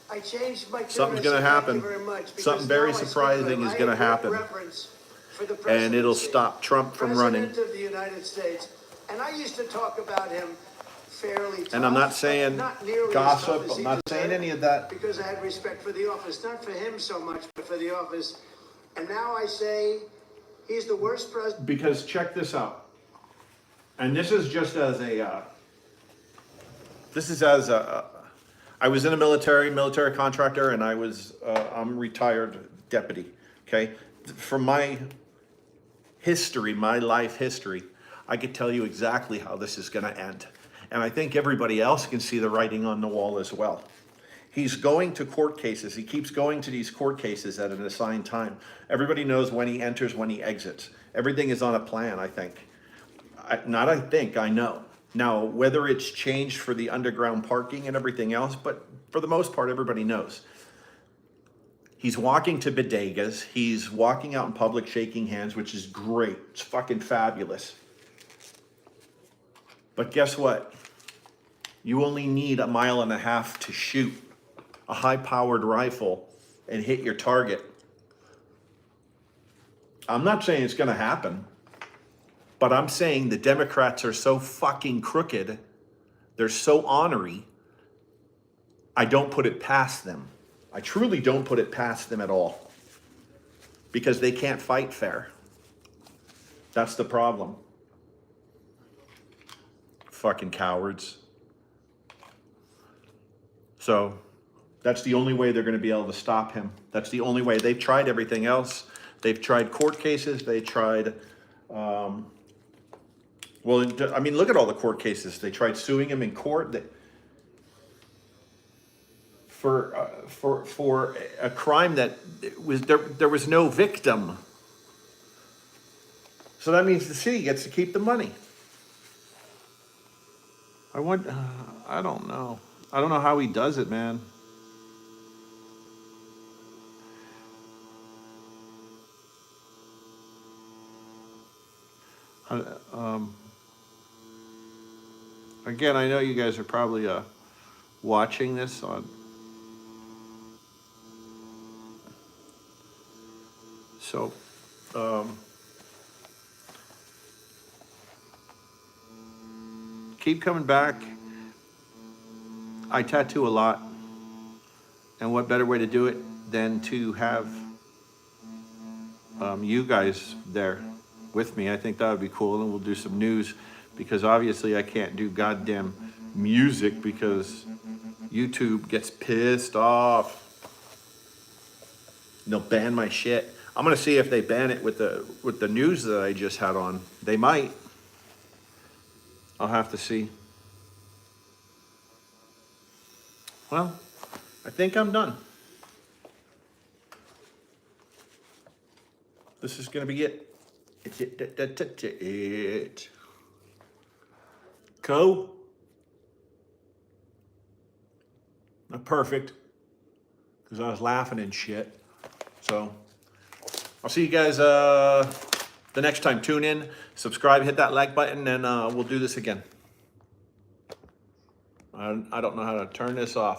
I changed my Something's going to happen. Something very surprising is going to happen. And it'll stop Trump from running. President of the United States. And I used to talk about him fairly tough, And I'm not saying not nearly as gossip, tough as I'm he not saying deserved, any of that. because I had respect for the office, not for him so much, but for the office. And now I say he's the worst president. Because check this out. And this is just as I was in a military contractor, and I'm retired deputy, okay? From my history, my life history, I could tell you exactly how this is gonna end. And I think everybody else can see the writing on the wall as well. He's going to court cases. He keeps going to these court cases at an assigned time. Everybody knows when he enters, when he exits. Everything is on a plan, I think. I know. Now, whether it's changed for the underground parking and everything else, but for the most part, everybody knows. He's walking to bodegas. He's walking out in public shaking hands, which is great. It's fucking fabulous. But guess what? You only need 1.5 miles to shoot a high-powered rifle and hit your target. I'm not saying it's going to happen, but I'm saying the Democrats are so fucking crooked, they're so ornery, I don't put it past them. I truly don't put it past them at all, because they can't fight fair. That's the problem. Fucking cowards. So that's the only way they're going to be able to stop him. That's the only way. They've tried everything else. They've tried court cases. They tried, well, I mean, look at all the court cases. They tried suing him in court for a crime that was there was no victim. So that means the city gets to keep the money. I don't know. I don't know how he does it, man. Again, I know you guys are probably watching this on. So, keep coming back. I tattoo a lot. And what better way to do it than to have you guys there with me? I think that would be cool, and we'll do some news, because obviously I can't do goddamn music because YouTube gets pissed off. They'll ban my shit. I'm gonna see if they ban it with the news that I just had on. They might. I'll have to see. Well, I think I'm done. This is gonna be it. It's it. Co. Not perfect, because I was laughing and shit. So I'll see you guys the next time. Tune in, subscribe, hit that like button, and we'll do this again. I don't know how to turn this off.